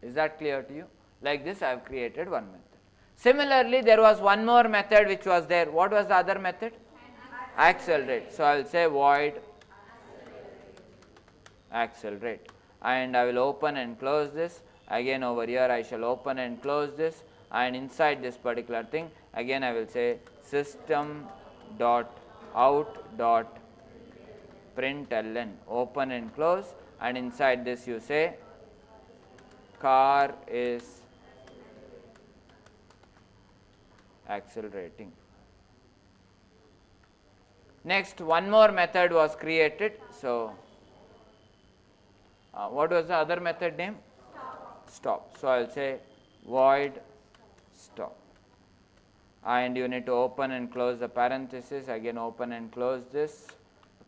Is that clear to you? Like this I have created one method. Similarly, there was one more method which was there. What was the other method? Accelerate. So I will say void accelerate, and I will open and close this. Again over here I shall open and close this, and inside this particular thing again I will say system.out.println, open and close, and inside this you say car is accelerating. Next, one more method was created. So what was the other method name? Stop. So I will say void stop, and you need to open and close the parenthesis, again open and close this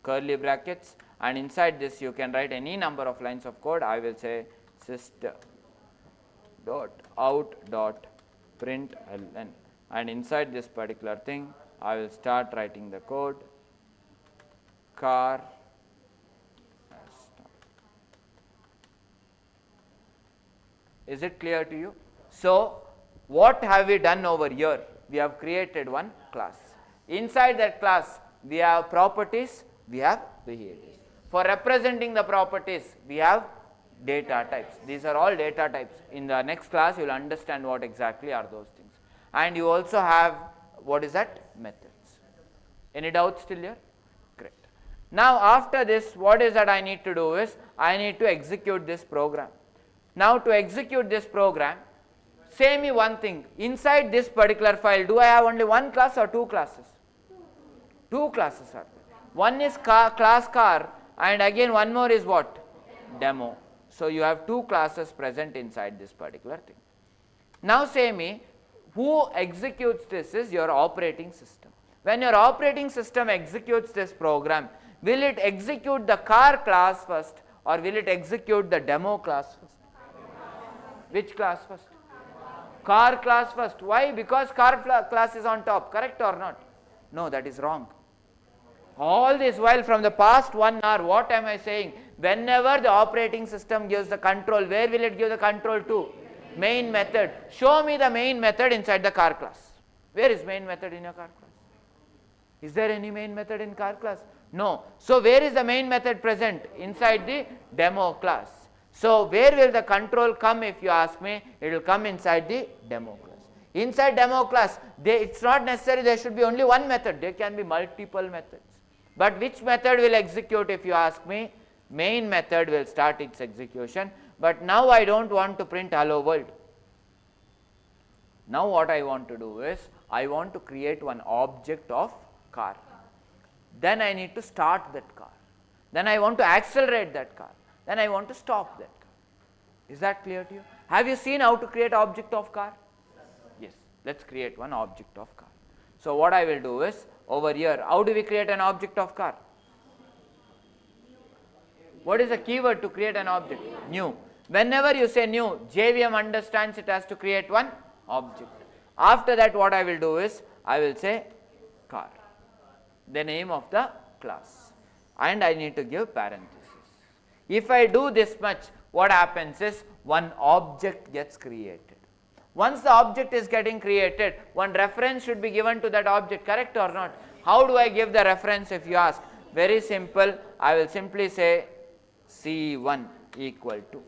curly brackets, and inside this you can write any number of lines of code. I will say system.out.println, and inside this particular thing I will start writing the code car. Is it clear to you? So what have we done over here? We have created one class. Inside that class we have properties, we have behaviors. For representing the properties we have data types. These are all data types. In the next class you will understand what exactly are those things. And you also have, what is that? Methods. Any doubts still here? Great. Now after this, what is that I need to do is, I need to execute this program. Now to execute this program, say me one thing, inside this particular file, do I have only one class or 2 classes? 2 classes are there. One is class car, and again one more is what? Demo. So you have 2 classes present inside this particular thing. Now say me, who executes this is your operating system. When your operating system executes this program, will it execute the car class first, or will it execute the demo class first? Which class first? Car class first. Why? Because car class is on top, correct or not? No, that is wrong. All this while from the past 1 hour, what am I saying? Whenever the operating system gives the control, where will it give the control to? Main method. Show me the main method inside the car class. Where is main method in your car class? Is there any main method in car class? No. So where is the main method present? Inside the demo class. So where will the control come, if you ask me? It will come inside the demo class. Inside demo class, it's not necessary there should be only one method. There can be multiple methods. But which method will execute, if you ask me? Main method will start its execution. But now I don't want to print hello world. Now what I want to do is, I want to create one object of car. Then I need to start that car. Then I want to accelerate that car. Then I want to stop that car. Is that clear to you? Have you seen how to create object of car? Yes. Let's create one object of car. So what I will do is, over here, how do we create an object of car? What is the keyword to create an object? New. Whenever you say new, JVM understands it has to create one object. After that, what I will do is, I will say car, the name of the class, and I need to give parenthesis. If I do this much, what happens is, one object gets created. Once the object is getting created, one reference should be given to that object, correct or not? How do I give the reference if you ask? Very simple, I will simply say C1 equal to.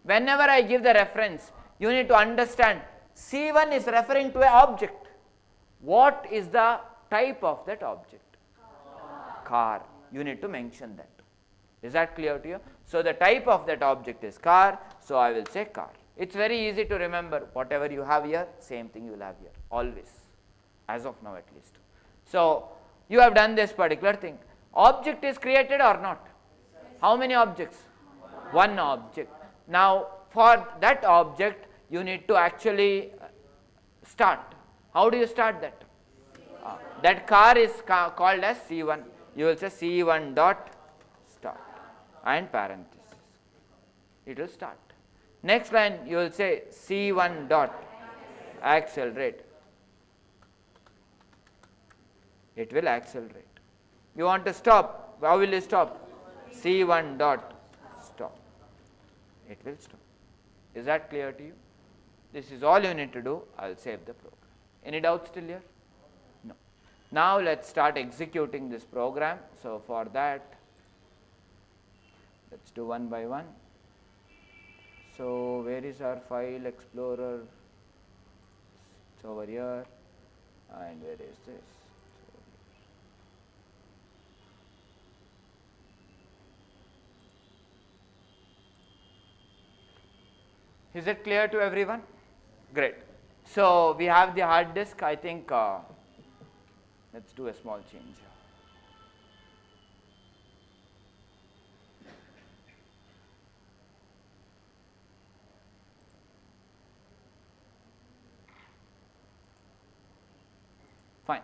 Whenever I give the reference, you need to understand C1 is referring to an object. What is the type of that object? Car. You need to mention that. Is that clear to you? So the type of that object is car, so I will say car. It's very easy to remember. Whatever you have here, same thing you will have here, always, as of now at least. So you have done this particular thing. Object is created or not? How many objects? One object. Now for that object, you need to actually start. How do you start that? That car is called as C1. You will say C1 dot start and parenthesis. It will start. Next line, you will say C1 dot accelerate. It will accelerate. You want to stop. How will you stop? C1 dot stop. It will stop. Is that clear to you? This is all you need to do. I will save the program. Any doubts still here? No. Now let's start executing this program. So for that, let's do one by one. So where is our file explorer? It's over here. And where is this? Is it clear to everyone? Great. So we have the hard disk. I think let's do a small change. Fine.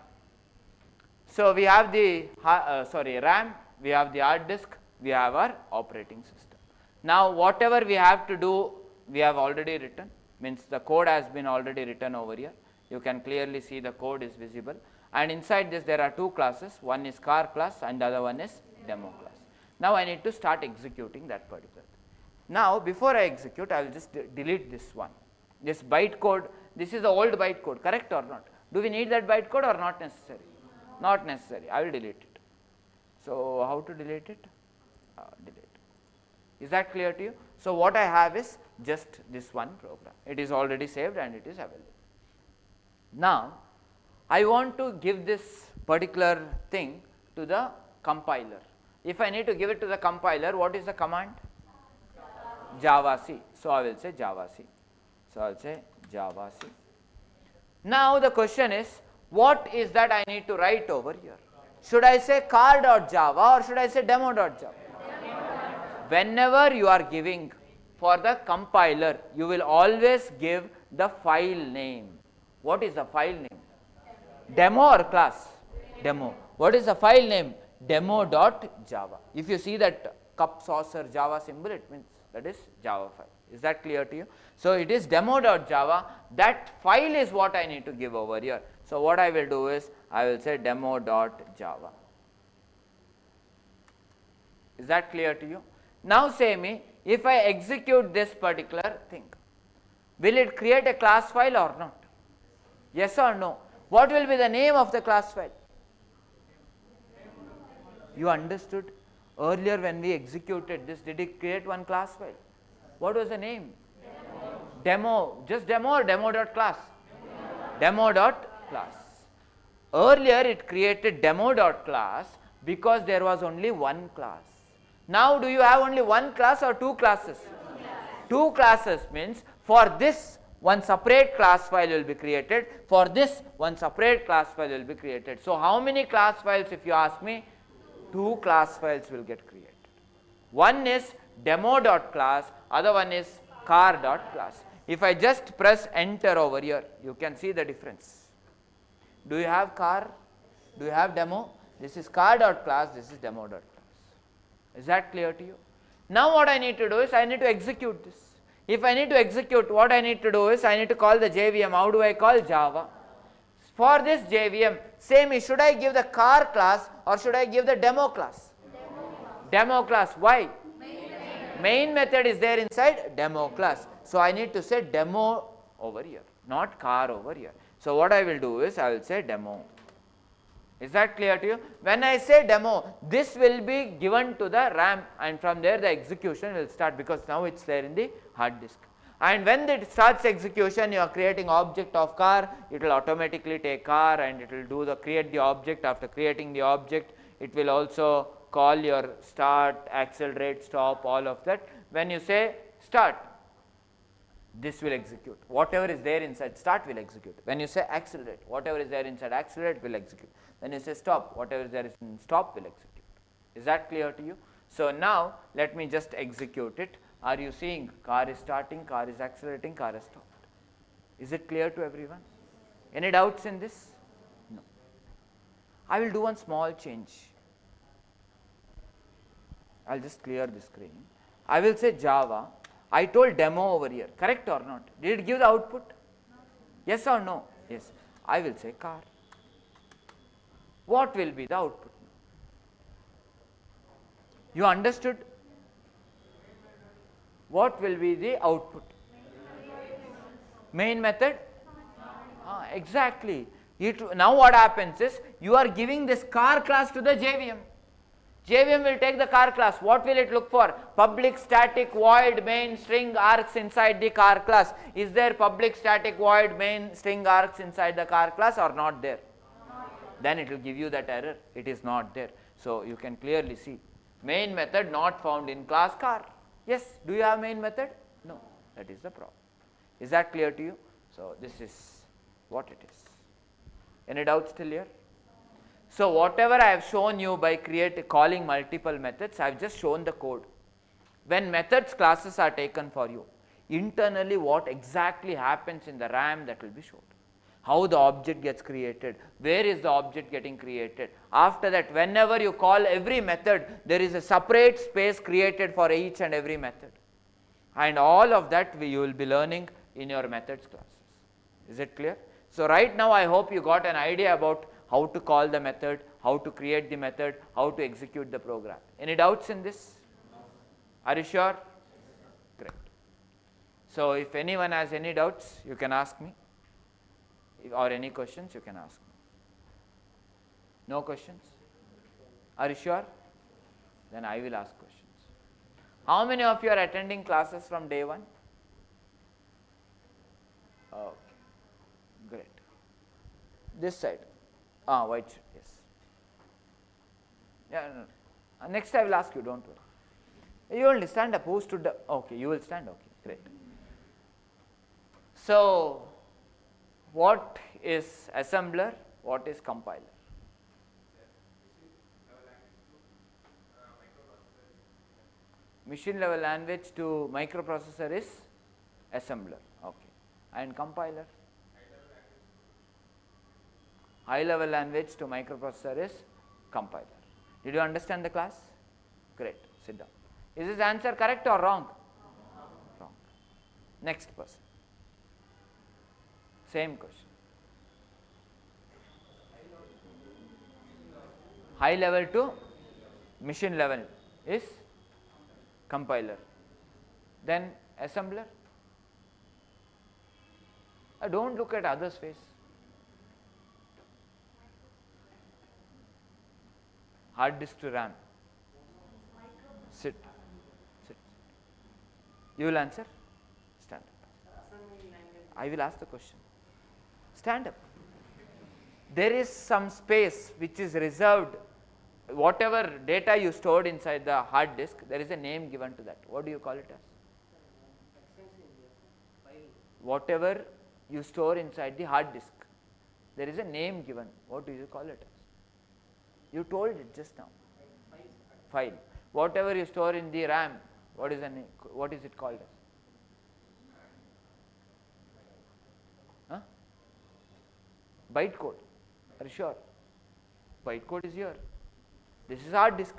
So we have the RAM, we have the hard disk, we have our operating system. Now whatever we have to do, we have already written, means the code has been already written over here. You can clearly see the code is visible, and inside this there are two classes, one is car class and the other one is demo class. Now I need to start executing that particular thing. Now before I execute, I will just delete this one, this bytecode. This is the old bytecode, correct or not? Do we need that bytecode or not necessary? Not necessary. I will delete it. So how to delete it? Delete. Is that clear to you? So what I have is just this one program. It is already saved and it is available. Now I want to give this particular thing to the compiler. If I need to give it to the compiler, what is the command? Javac. So I will say Javac. So I will say Javac. Now the question is, what is that I need to write over here? Should I say car.java or should I say demo.java? Whenever you are giving for the compiler, you will always give the file name. What is the file name? Demo or class? Demo. What is the file name? Demo.java. If you see that cup saucer Java symbol, it means that is Java file. Is that clear to you? So it is demo.java. That file is what I need to give over here. So what I will do is, I will say demo.java. Is that clear to you? Now say me, if I execute this particular thing, will it create a class file or not? Yes or no? What will be the name of the class file? You understood? Earlier when we executed this, did it create one class file? What was the name? Demo. Just demo or demo.class? Demo.class. Earlier it created demo.class because there was only one class. Now do you have only one class or two classes? Two classes means for this one separate class file will be created. For this, one separate class file will be created. So how many class files, if you ask me? 2 class files will get created. One is demo.class, other one is car.class. If I just press enter over here, you can see the difference. Do you have car? Do you have demo? This is car.class, this is demo.class. Is that clear to you? Now what I need to do is I need to execute this. If I need to execute, what I need to do is I need to call the JVM. How do I call? Java. For this JVM, same is, should I give the car class or should I give the demo class? Demo class. Why? Main method is there inside demo class. So I need to say demo over here, not car over here. So what I will do is I will say demo. Is that clear to you? When I say demo, this will be given to the RAM and from there the execution will start, because now it's there in the hard disk. And when it starts execution, you are creating object of car, it will automatically take car and it will do the create the object. After creating the object, it will also call your start, accelerate, stop, all of that. When you say start, this will execute. Whatever is there inside start will execute. When you say accelerate, whatever is there inside accelerate will execute. When you say stop, whatever is there in stop will execute. Is that clear to you? So now let me just execute it. Are you seeing car is starting, car is accelerating, car has stopped? Is it clear to everyone? Any doubts in this? No. I will do one small change. I will just clear the screen. I will say Java. I told demo over here, correct or not? Did it give the output? No. Yes or no? Yes. I will say car. What will be the output? You understood? What will be the output? Main method? Exactly. Now what happens is, you are giving this car class to the JVM. JVM will take the car class. What will it look for? Public static void main string args inside the car class. Is there public static void main string args inside the car class or not there? Then it will give you that error. It is not there. So you can clearly see main method not found in class car. Yes. Do you have main method? No. That is the problem. Is that clear to you? So this is what it is. Any doubts till here? So whatever I have shown you by calling multiple methods, I have just shown the code. When methods classes are taken for you, internally what exactly happens in the RAM, that will be shown. How the object gets created, where is the object getting created. After that, whenever you call every method, there is a separate space created for each and every method. And all of that you will be learning in your methods classes. Is it clear? So right now I hope you got an idea about how to call the method, how to create the method, how to execute the program. Any doubts in this? Are you sure? Great. So if anyone has any doubts, you can ask me, or any questions you can ask me. No questions? Are you sure? Then I will ask questions. How many of you are attending classes from day 1? Okay, great. This side. White shirt, yes. Yeah, no. Next I will ask you, don't worry. You only stand up. Who stood up? Okay, you will stand. Okay, great. So, what is assembler? What is compiler? Machine level language to microprocessor is assembler. Okay. And compiler? High level language to microprocessor is compiler. Did you understand the class? Great. Sit down. Is this answer correct or wrong? Wrong. Next person. Same question. High level to machine level is compiler. Then assembler. Don't look at others' face. Hard disk to RAM. Sit. Sit. You will answer? Stand up. I will ask the question. Stand up. There is some space which is reserved. Whatever data you stored inside the hard disk, there is a name given to that. What do you call it as? whatever you store inside the hard disk. There is a name given. What do you call it as? You told it just now. File. Whatever you store in the RAM, what is the name? What is it called as? Huh? Bytecode. Are you sure? Bytecode is here. This is hard disk.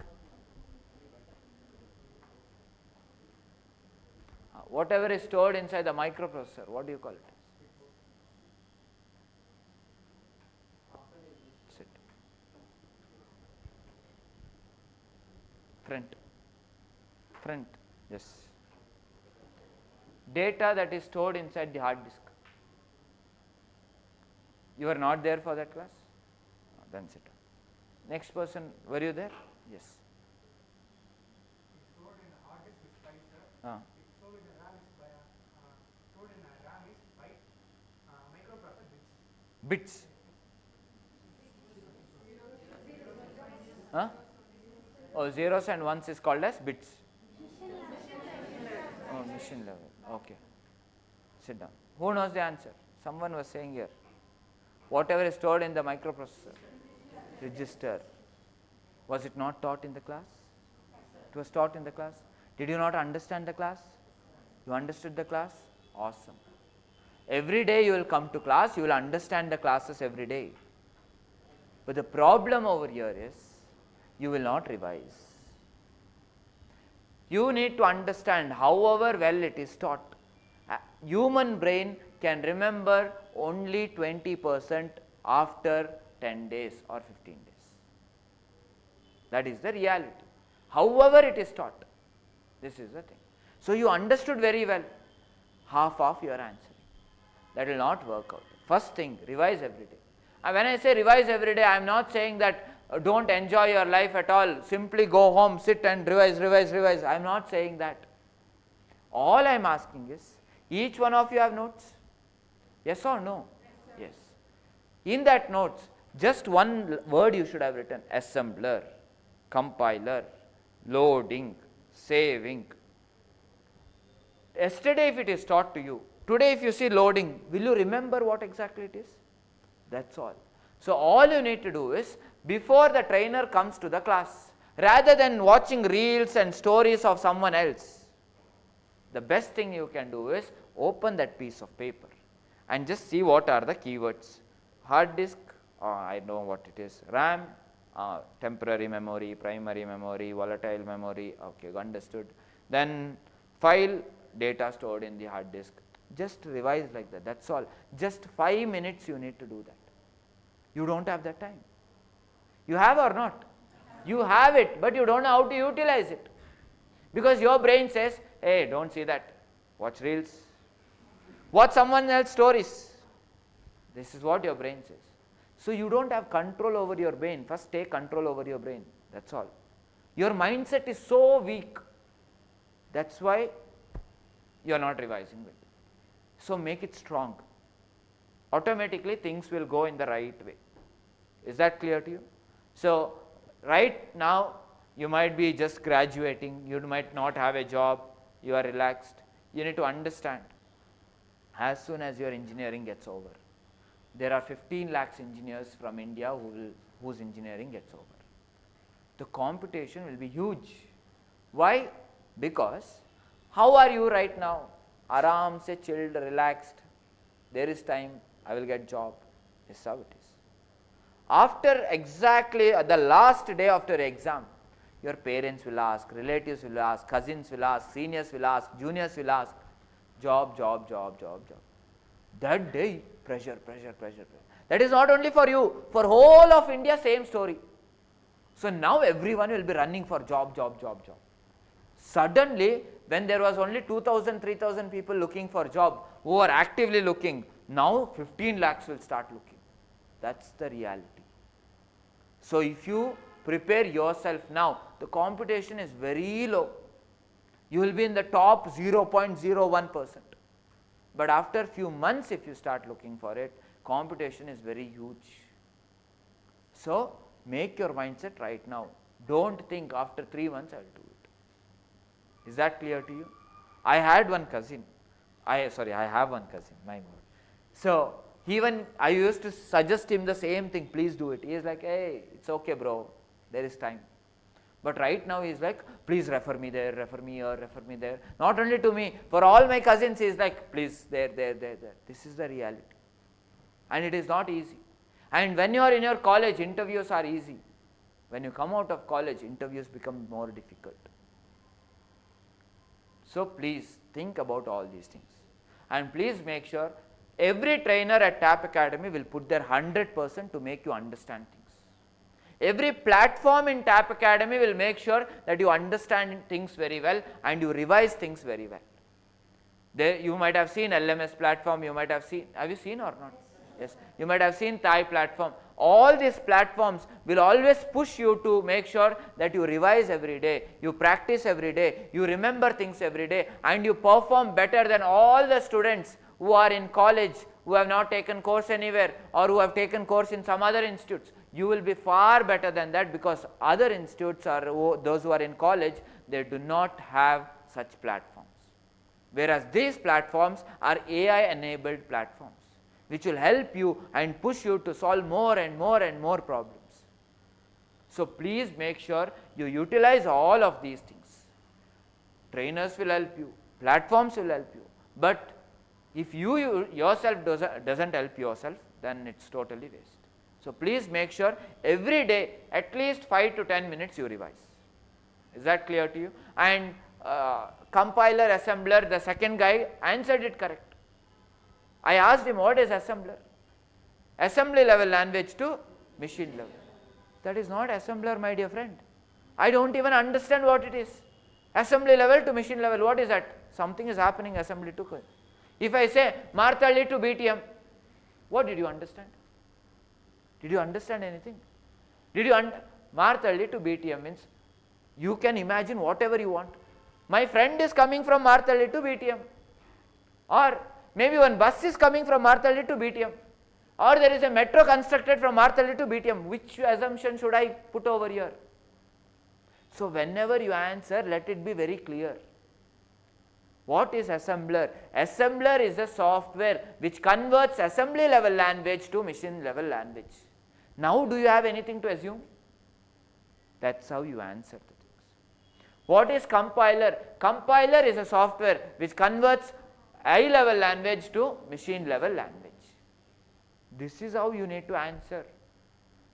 Whatever is stored inside the microprocessor, what do you call it? Sit. Front, yes. Data that is stored inside the hard disk. You are not there for that class? Then sit. Next person, were you there? Yes. Stored in a hard disk is byte, sir. Stored in a RAM is stored in a RAM is byte. Microprocessor bits. Bits. Huh? Oh, zeros and ones is called as bits. Oh, machine level. Okay. Sit down. Who knows the answer? Someone was saying here. Whatever is stored in the microprocessor. Register. Was it not taught in the class? It was taught in the class. Did you not understand the class? You understood the class? Awesome. Every day you will come to class, you will understand the classes every day. But the problem over here is, you will not revise. You need to understand however well it is taught. Human brain can remember only 20% after 10 days or 15 days. That is the reality. However it is taught, this is the thing. So you understood very well, half of your answering. That will not work out. First thing, revise every day. And when I say revise every day, I am not saying that don't enjoy your life at all, simply go home, sit and revise. I am not saying that. All I am asking is, each one of you have notes? Yes or no? Yes. In that notes, just one word you should have written: assembler, compiler, loading, saving. Yesterday if it is taught to you, today if you see loading, will you remember what exactly it is? That's all. So all you need to do is, before the trainer comes to the class, rather than watching reels and stories of someone else, the best thing you can do is open that piece of paper and just see what are the keywords. Hard disk, I know what it is. RAM, temporary memory, primary memory, volatile memory, okay, understood. Then file, data stored in the hard disk. Just revise like that, that's all. Just 5 minutes you need to do that. You don't have that time. You have or not? You have it, but you don't know how to utilize it. Because your brain says, hey, don't see that. Watch reels. Watch someone else's stories. This is what your brain says. So you don't have control over your brain. First take control over your brain. That's all. Your mindset is so weak. That's why you are not revising well. So make it strong. Automatically things will go in the right way. Is that clear to you? So right now you might be just graduating, you might not have a job, you are relaxed. You need to understand, as soon as your engineering gets over, there are 15 lakhs engineers from India whose engineering gets over. The competition will be huge. Why? Because how are you right now? Aram se chilled, relaxed. There is time, I will get job. This is how it is. After exactly the last day after exam, your parents will ask, relatives will ask, cousins will ask, seniors will ask, juniors will ask, job. That day, pressure. That is not only for you, for whole of India, same story. So now everyone will be running for job. Suddenly, when there was only 2,000, 3,000 people looking for job, who are actively looking, now 15 lakhs will start looking. That's the reality. So if you prepare yourself now, the competition is very low. You will be in the top 0.01%. But after few months, if you start looking for it, competition is very huge. So make your mindset right now. Don't think after 3 months I will do it. Is that clear to you? I had one cousin. I have one cousin, my God. So even I used to suggest him the same thing, please do it. He is like, hey, it's okay bro, there is time. But right now he is like, please refer me there, refer me here, refer me there. Not only to me, for all my cousins he is like, please there. This is the reality. And it is not easy. And when you are in your college, interviews are easy. When you come out of college, interviews become more difficult. So please think about all these things. And please make sure every trainer at TAP Academy will put their 100% to make you understand things. Every platform in TAP Academy will make sure that you understand things very well and you revise things very well. There you might have seen LMS platform, you might have seen, have you seen or not? Yes, you might have seen Thai platform. All these platforms will always push you to make sure that you revise every day, you practice every day, you remember things every day, and you perform better than all the students who are in college, who have not taken course anywhere or who have taken course in some other institutes. You will be far better than that, because other institutes or those who are in college, they do not have such platforms. Whereas these platforms are AI enabled platforms, which will help you and push you to solve more and more and more problems. So please make sure you utilize all of these things. Trainers will help you, platforms will help you, but if you yourself doesn't help yourself, then it's totally waste. So please make sure every day at least 5 to 10 minutes you revise. Is that clear to you? And compiler, assembler, the second guy answered it correct. I asked him, what is assembler? Assembly level language to machine level. That is not assembler, my dear friend. I don't even understand what it is. Assembly level to machine level, what is that? Something is happening assembly to. If I say Marthalli to BTM, what did you understand? Did you understand anything? Marthalli to BTM means you can imagine whatever you want. My friend is coming from Marthalli to BTM, or maybe one bus is coming from Marthalli to BTM, or there is a metro constructed from Marthalli to BTM. Which assumption should I put over here? So whenever you answer, let it be very clear. What is assembler? Assembler is a software which converts assembly level language to machine level language. Now do you have anything to assume? That's how you answer the things. What is compiler? Compiler is a software which converts high level language to machine level language. This is how you need to answer.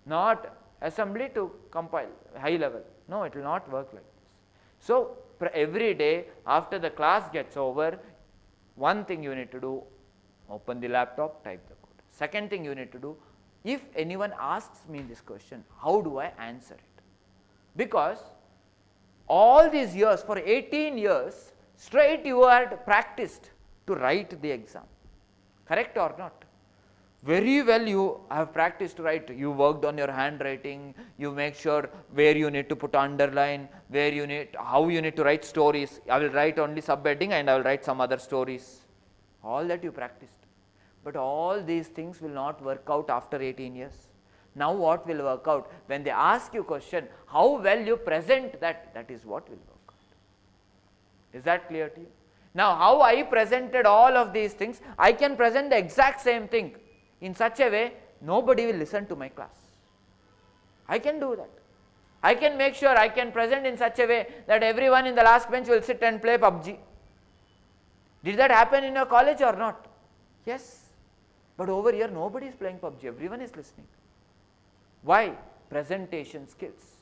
Not assembly to compile high level. No, it will not work like this. So every day after the class gets over, one thing you need to do, open the laptop, type the code. Second thing you need to do, if anyone asks me this question, how do I answer it? Because all these years, for 18 years, straight you had practiced to write the exam. Correct or not? Very well you have practiced to write. You worked on your handwriting, you make sure where you need to put underline, where you need, how you need to write stories. I will write only subheading and I will write some other stories. All that you practiced. But all these things will not work out after 18 years. Now what will work out? When they ask you question, how well you present that, that is what will work out. Is that clear to you? Now how I presented all of these things, I can present the exact same thing in such a way, nobody will listen to my class. I can do that. I can make sure I can present in such a way that everyone in the last bench will sit and play PUBG. Did that happen in your college or not? Yes. But over here nobody is playing PUBG, everyone is listening. Why? Presentation skills.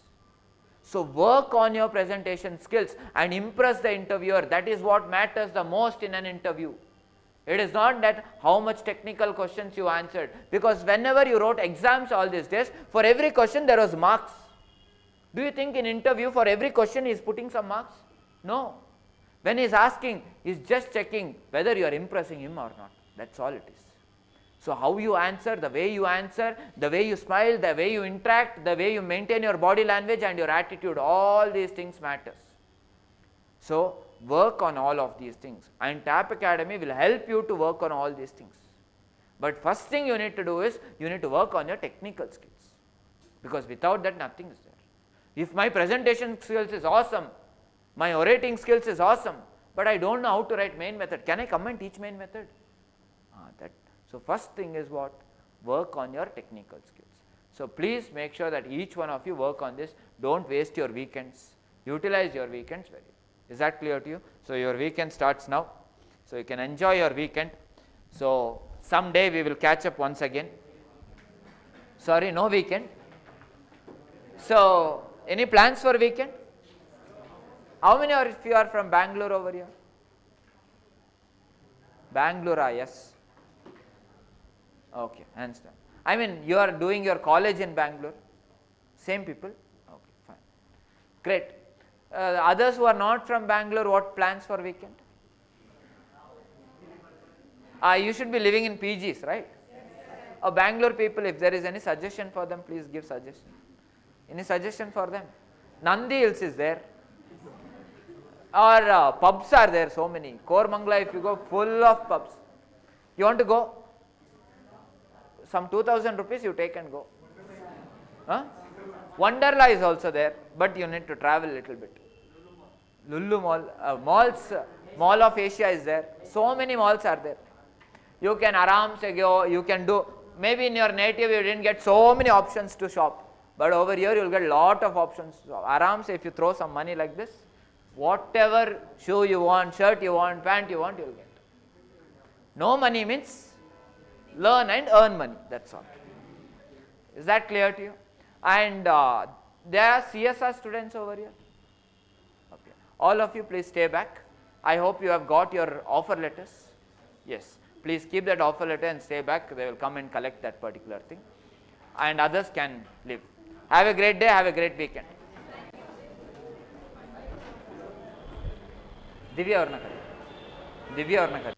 So work on your presentation skills and impress the interviewer. That is what matters the most in an interview. It is not that how much technical questions you answered, because whenever you wrote exams all these days, for every question there was marks. Do you think in interview for every question he is putting some marks? No. When he is asking, he is just checking whether you are impressing him or not. That's all it is. So how you answer, the way you smile, the way you interact, the way you maintain your body language and your attitude, all these things matters. So work on all of these things, and TAP Academy will help you to work on all these things. But first thing you need to do is, you need to work on your technical skills, because without that nothing is there. If my presentation skills is awesome, my orating skills is awesome, but I don't know how to write main method. Can I come and teach main method? So first thing is what? Work on your technical skills. So please make sure that each one of you work on this. Don't waste your weekends. Utilize your weekends very well. Is that clear to you? So your weekend starts now. So you can enjoy your weekend. So someday we will catch up once again. Sorry, no weekend. So any plans for weekend? How many of you are from Bangalore over here? Bangalore, yes. Okay, hands down. I mean, you are doing your college in Bangalore? Same people? Okay, fine. Great. Others who are not from Bangalore, what plans for weekend? You should be living in PGs, right? Bangalore people, if there is any suggestion for them, please give suggestion. Any suggestion for them? Nandi Hills is there. Or pubs are there, so many. Kormangala, if you go, full of pubs. You want to go? Some 2000 rupees you take and go. Wonderla is also there, but you need to travel a little bit. Lulu Mall, Mall of Asia is there. So many malls are there. You can aram se go, you can do, maybe in your native you didn't get so many options to shop, but over here you will get lot of options. Aram se, if you throw some money like this, whatever shoe you want, shirt you want, pant you want, you will get. No money means learn and earn money, that's all. Is that clear to you? And there are CSR students over here. Okay. All of you please stay back. I hope you have got your offer letters. Yes. Please keep that offer letter and stay back. They will come and collect that particular thing. And others can leave. Have a great day. Have a great weekend. Divya aur na kari. Divya aur na kari.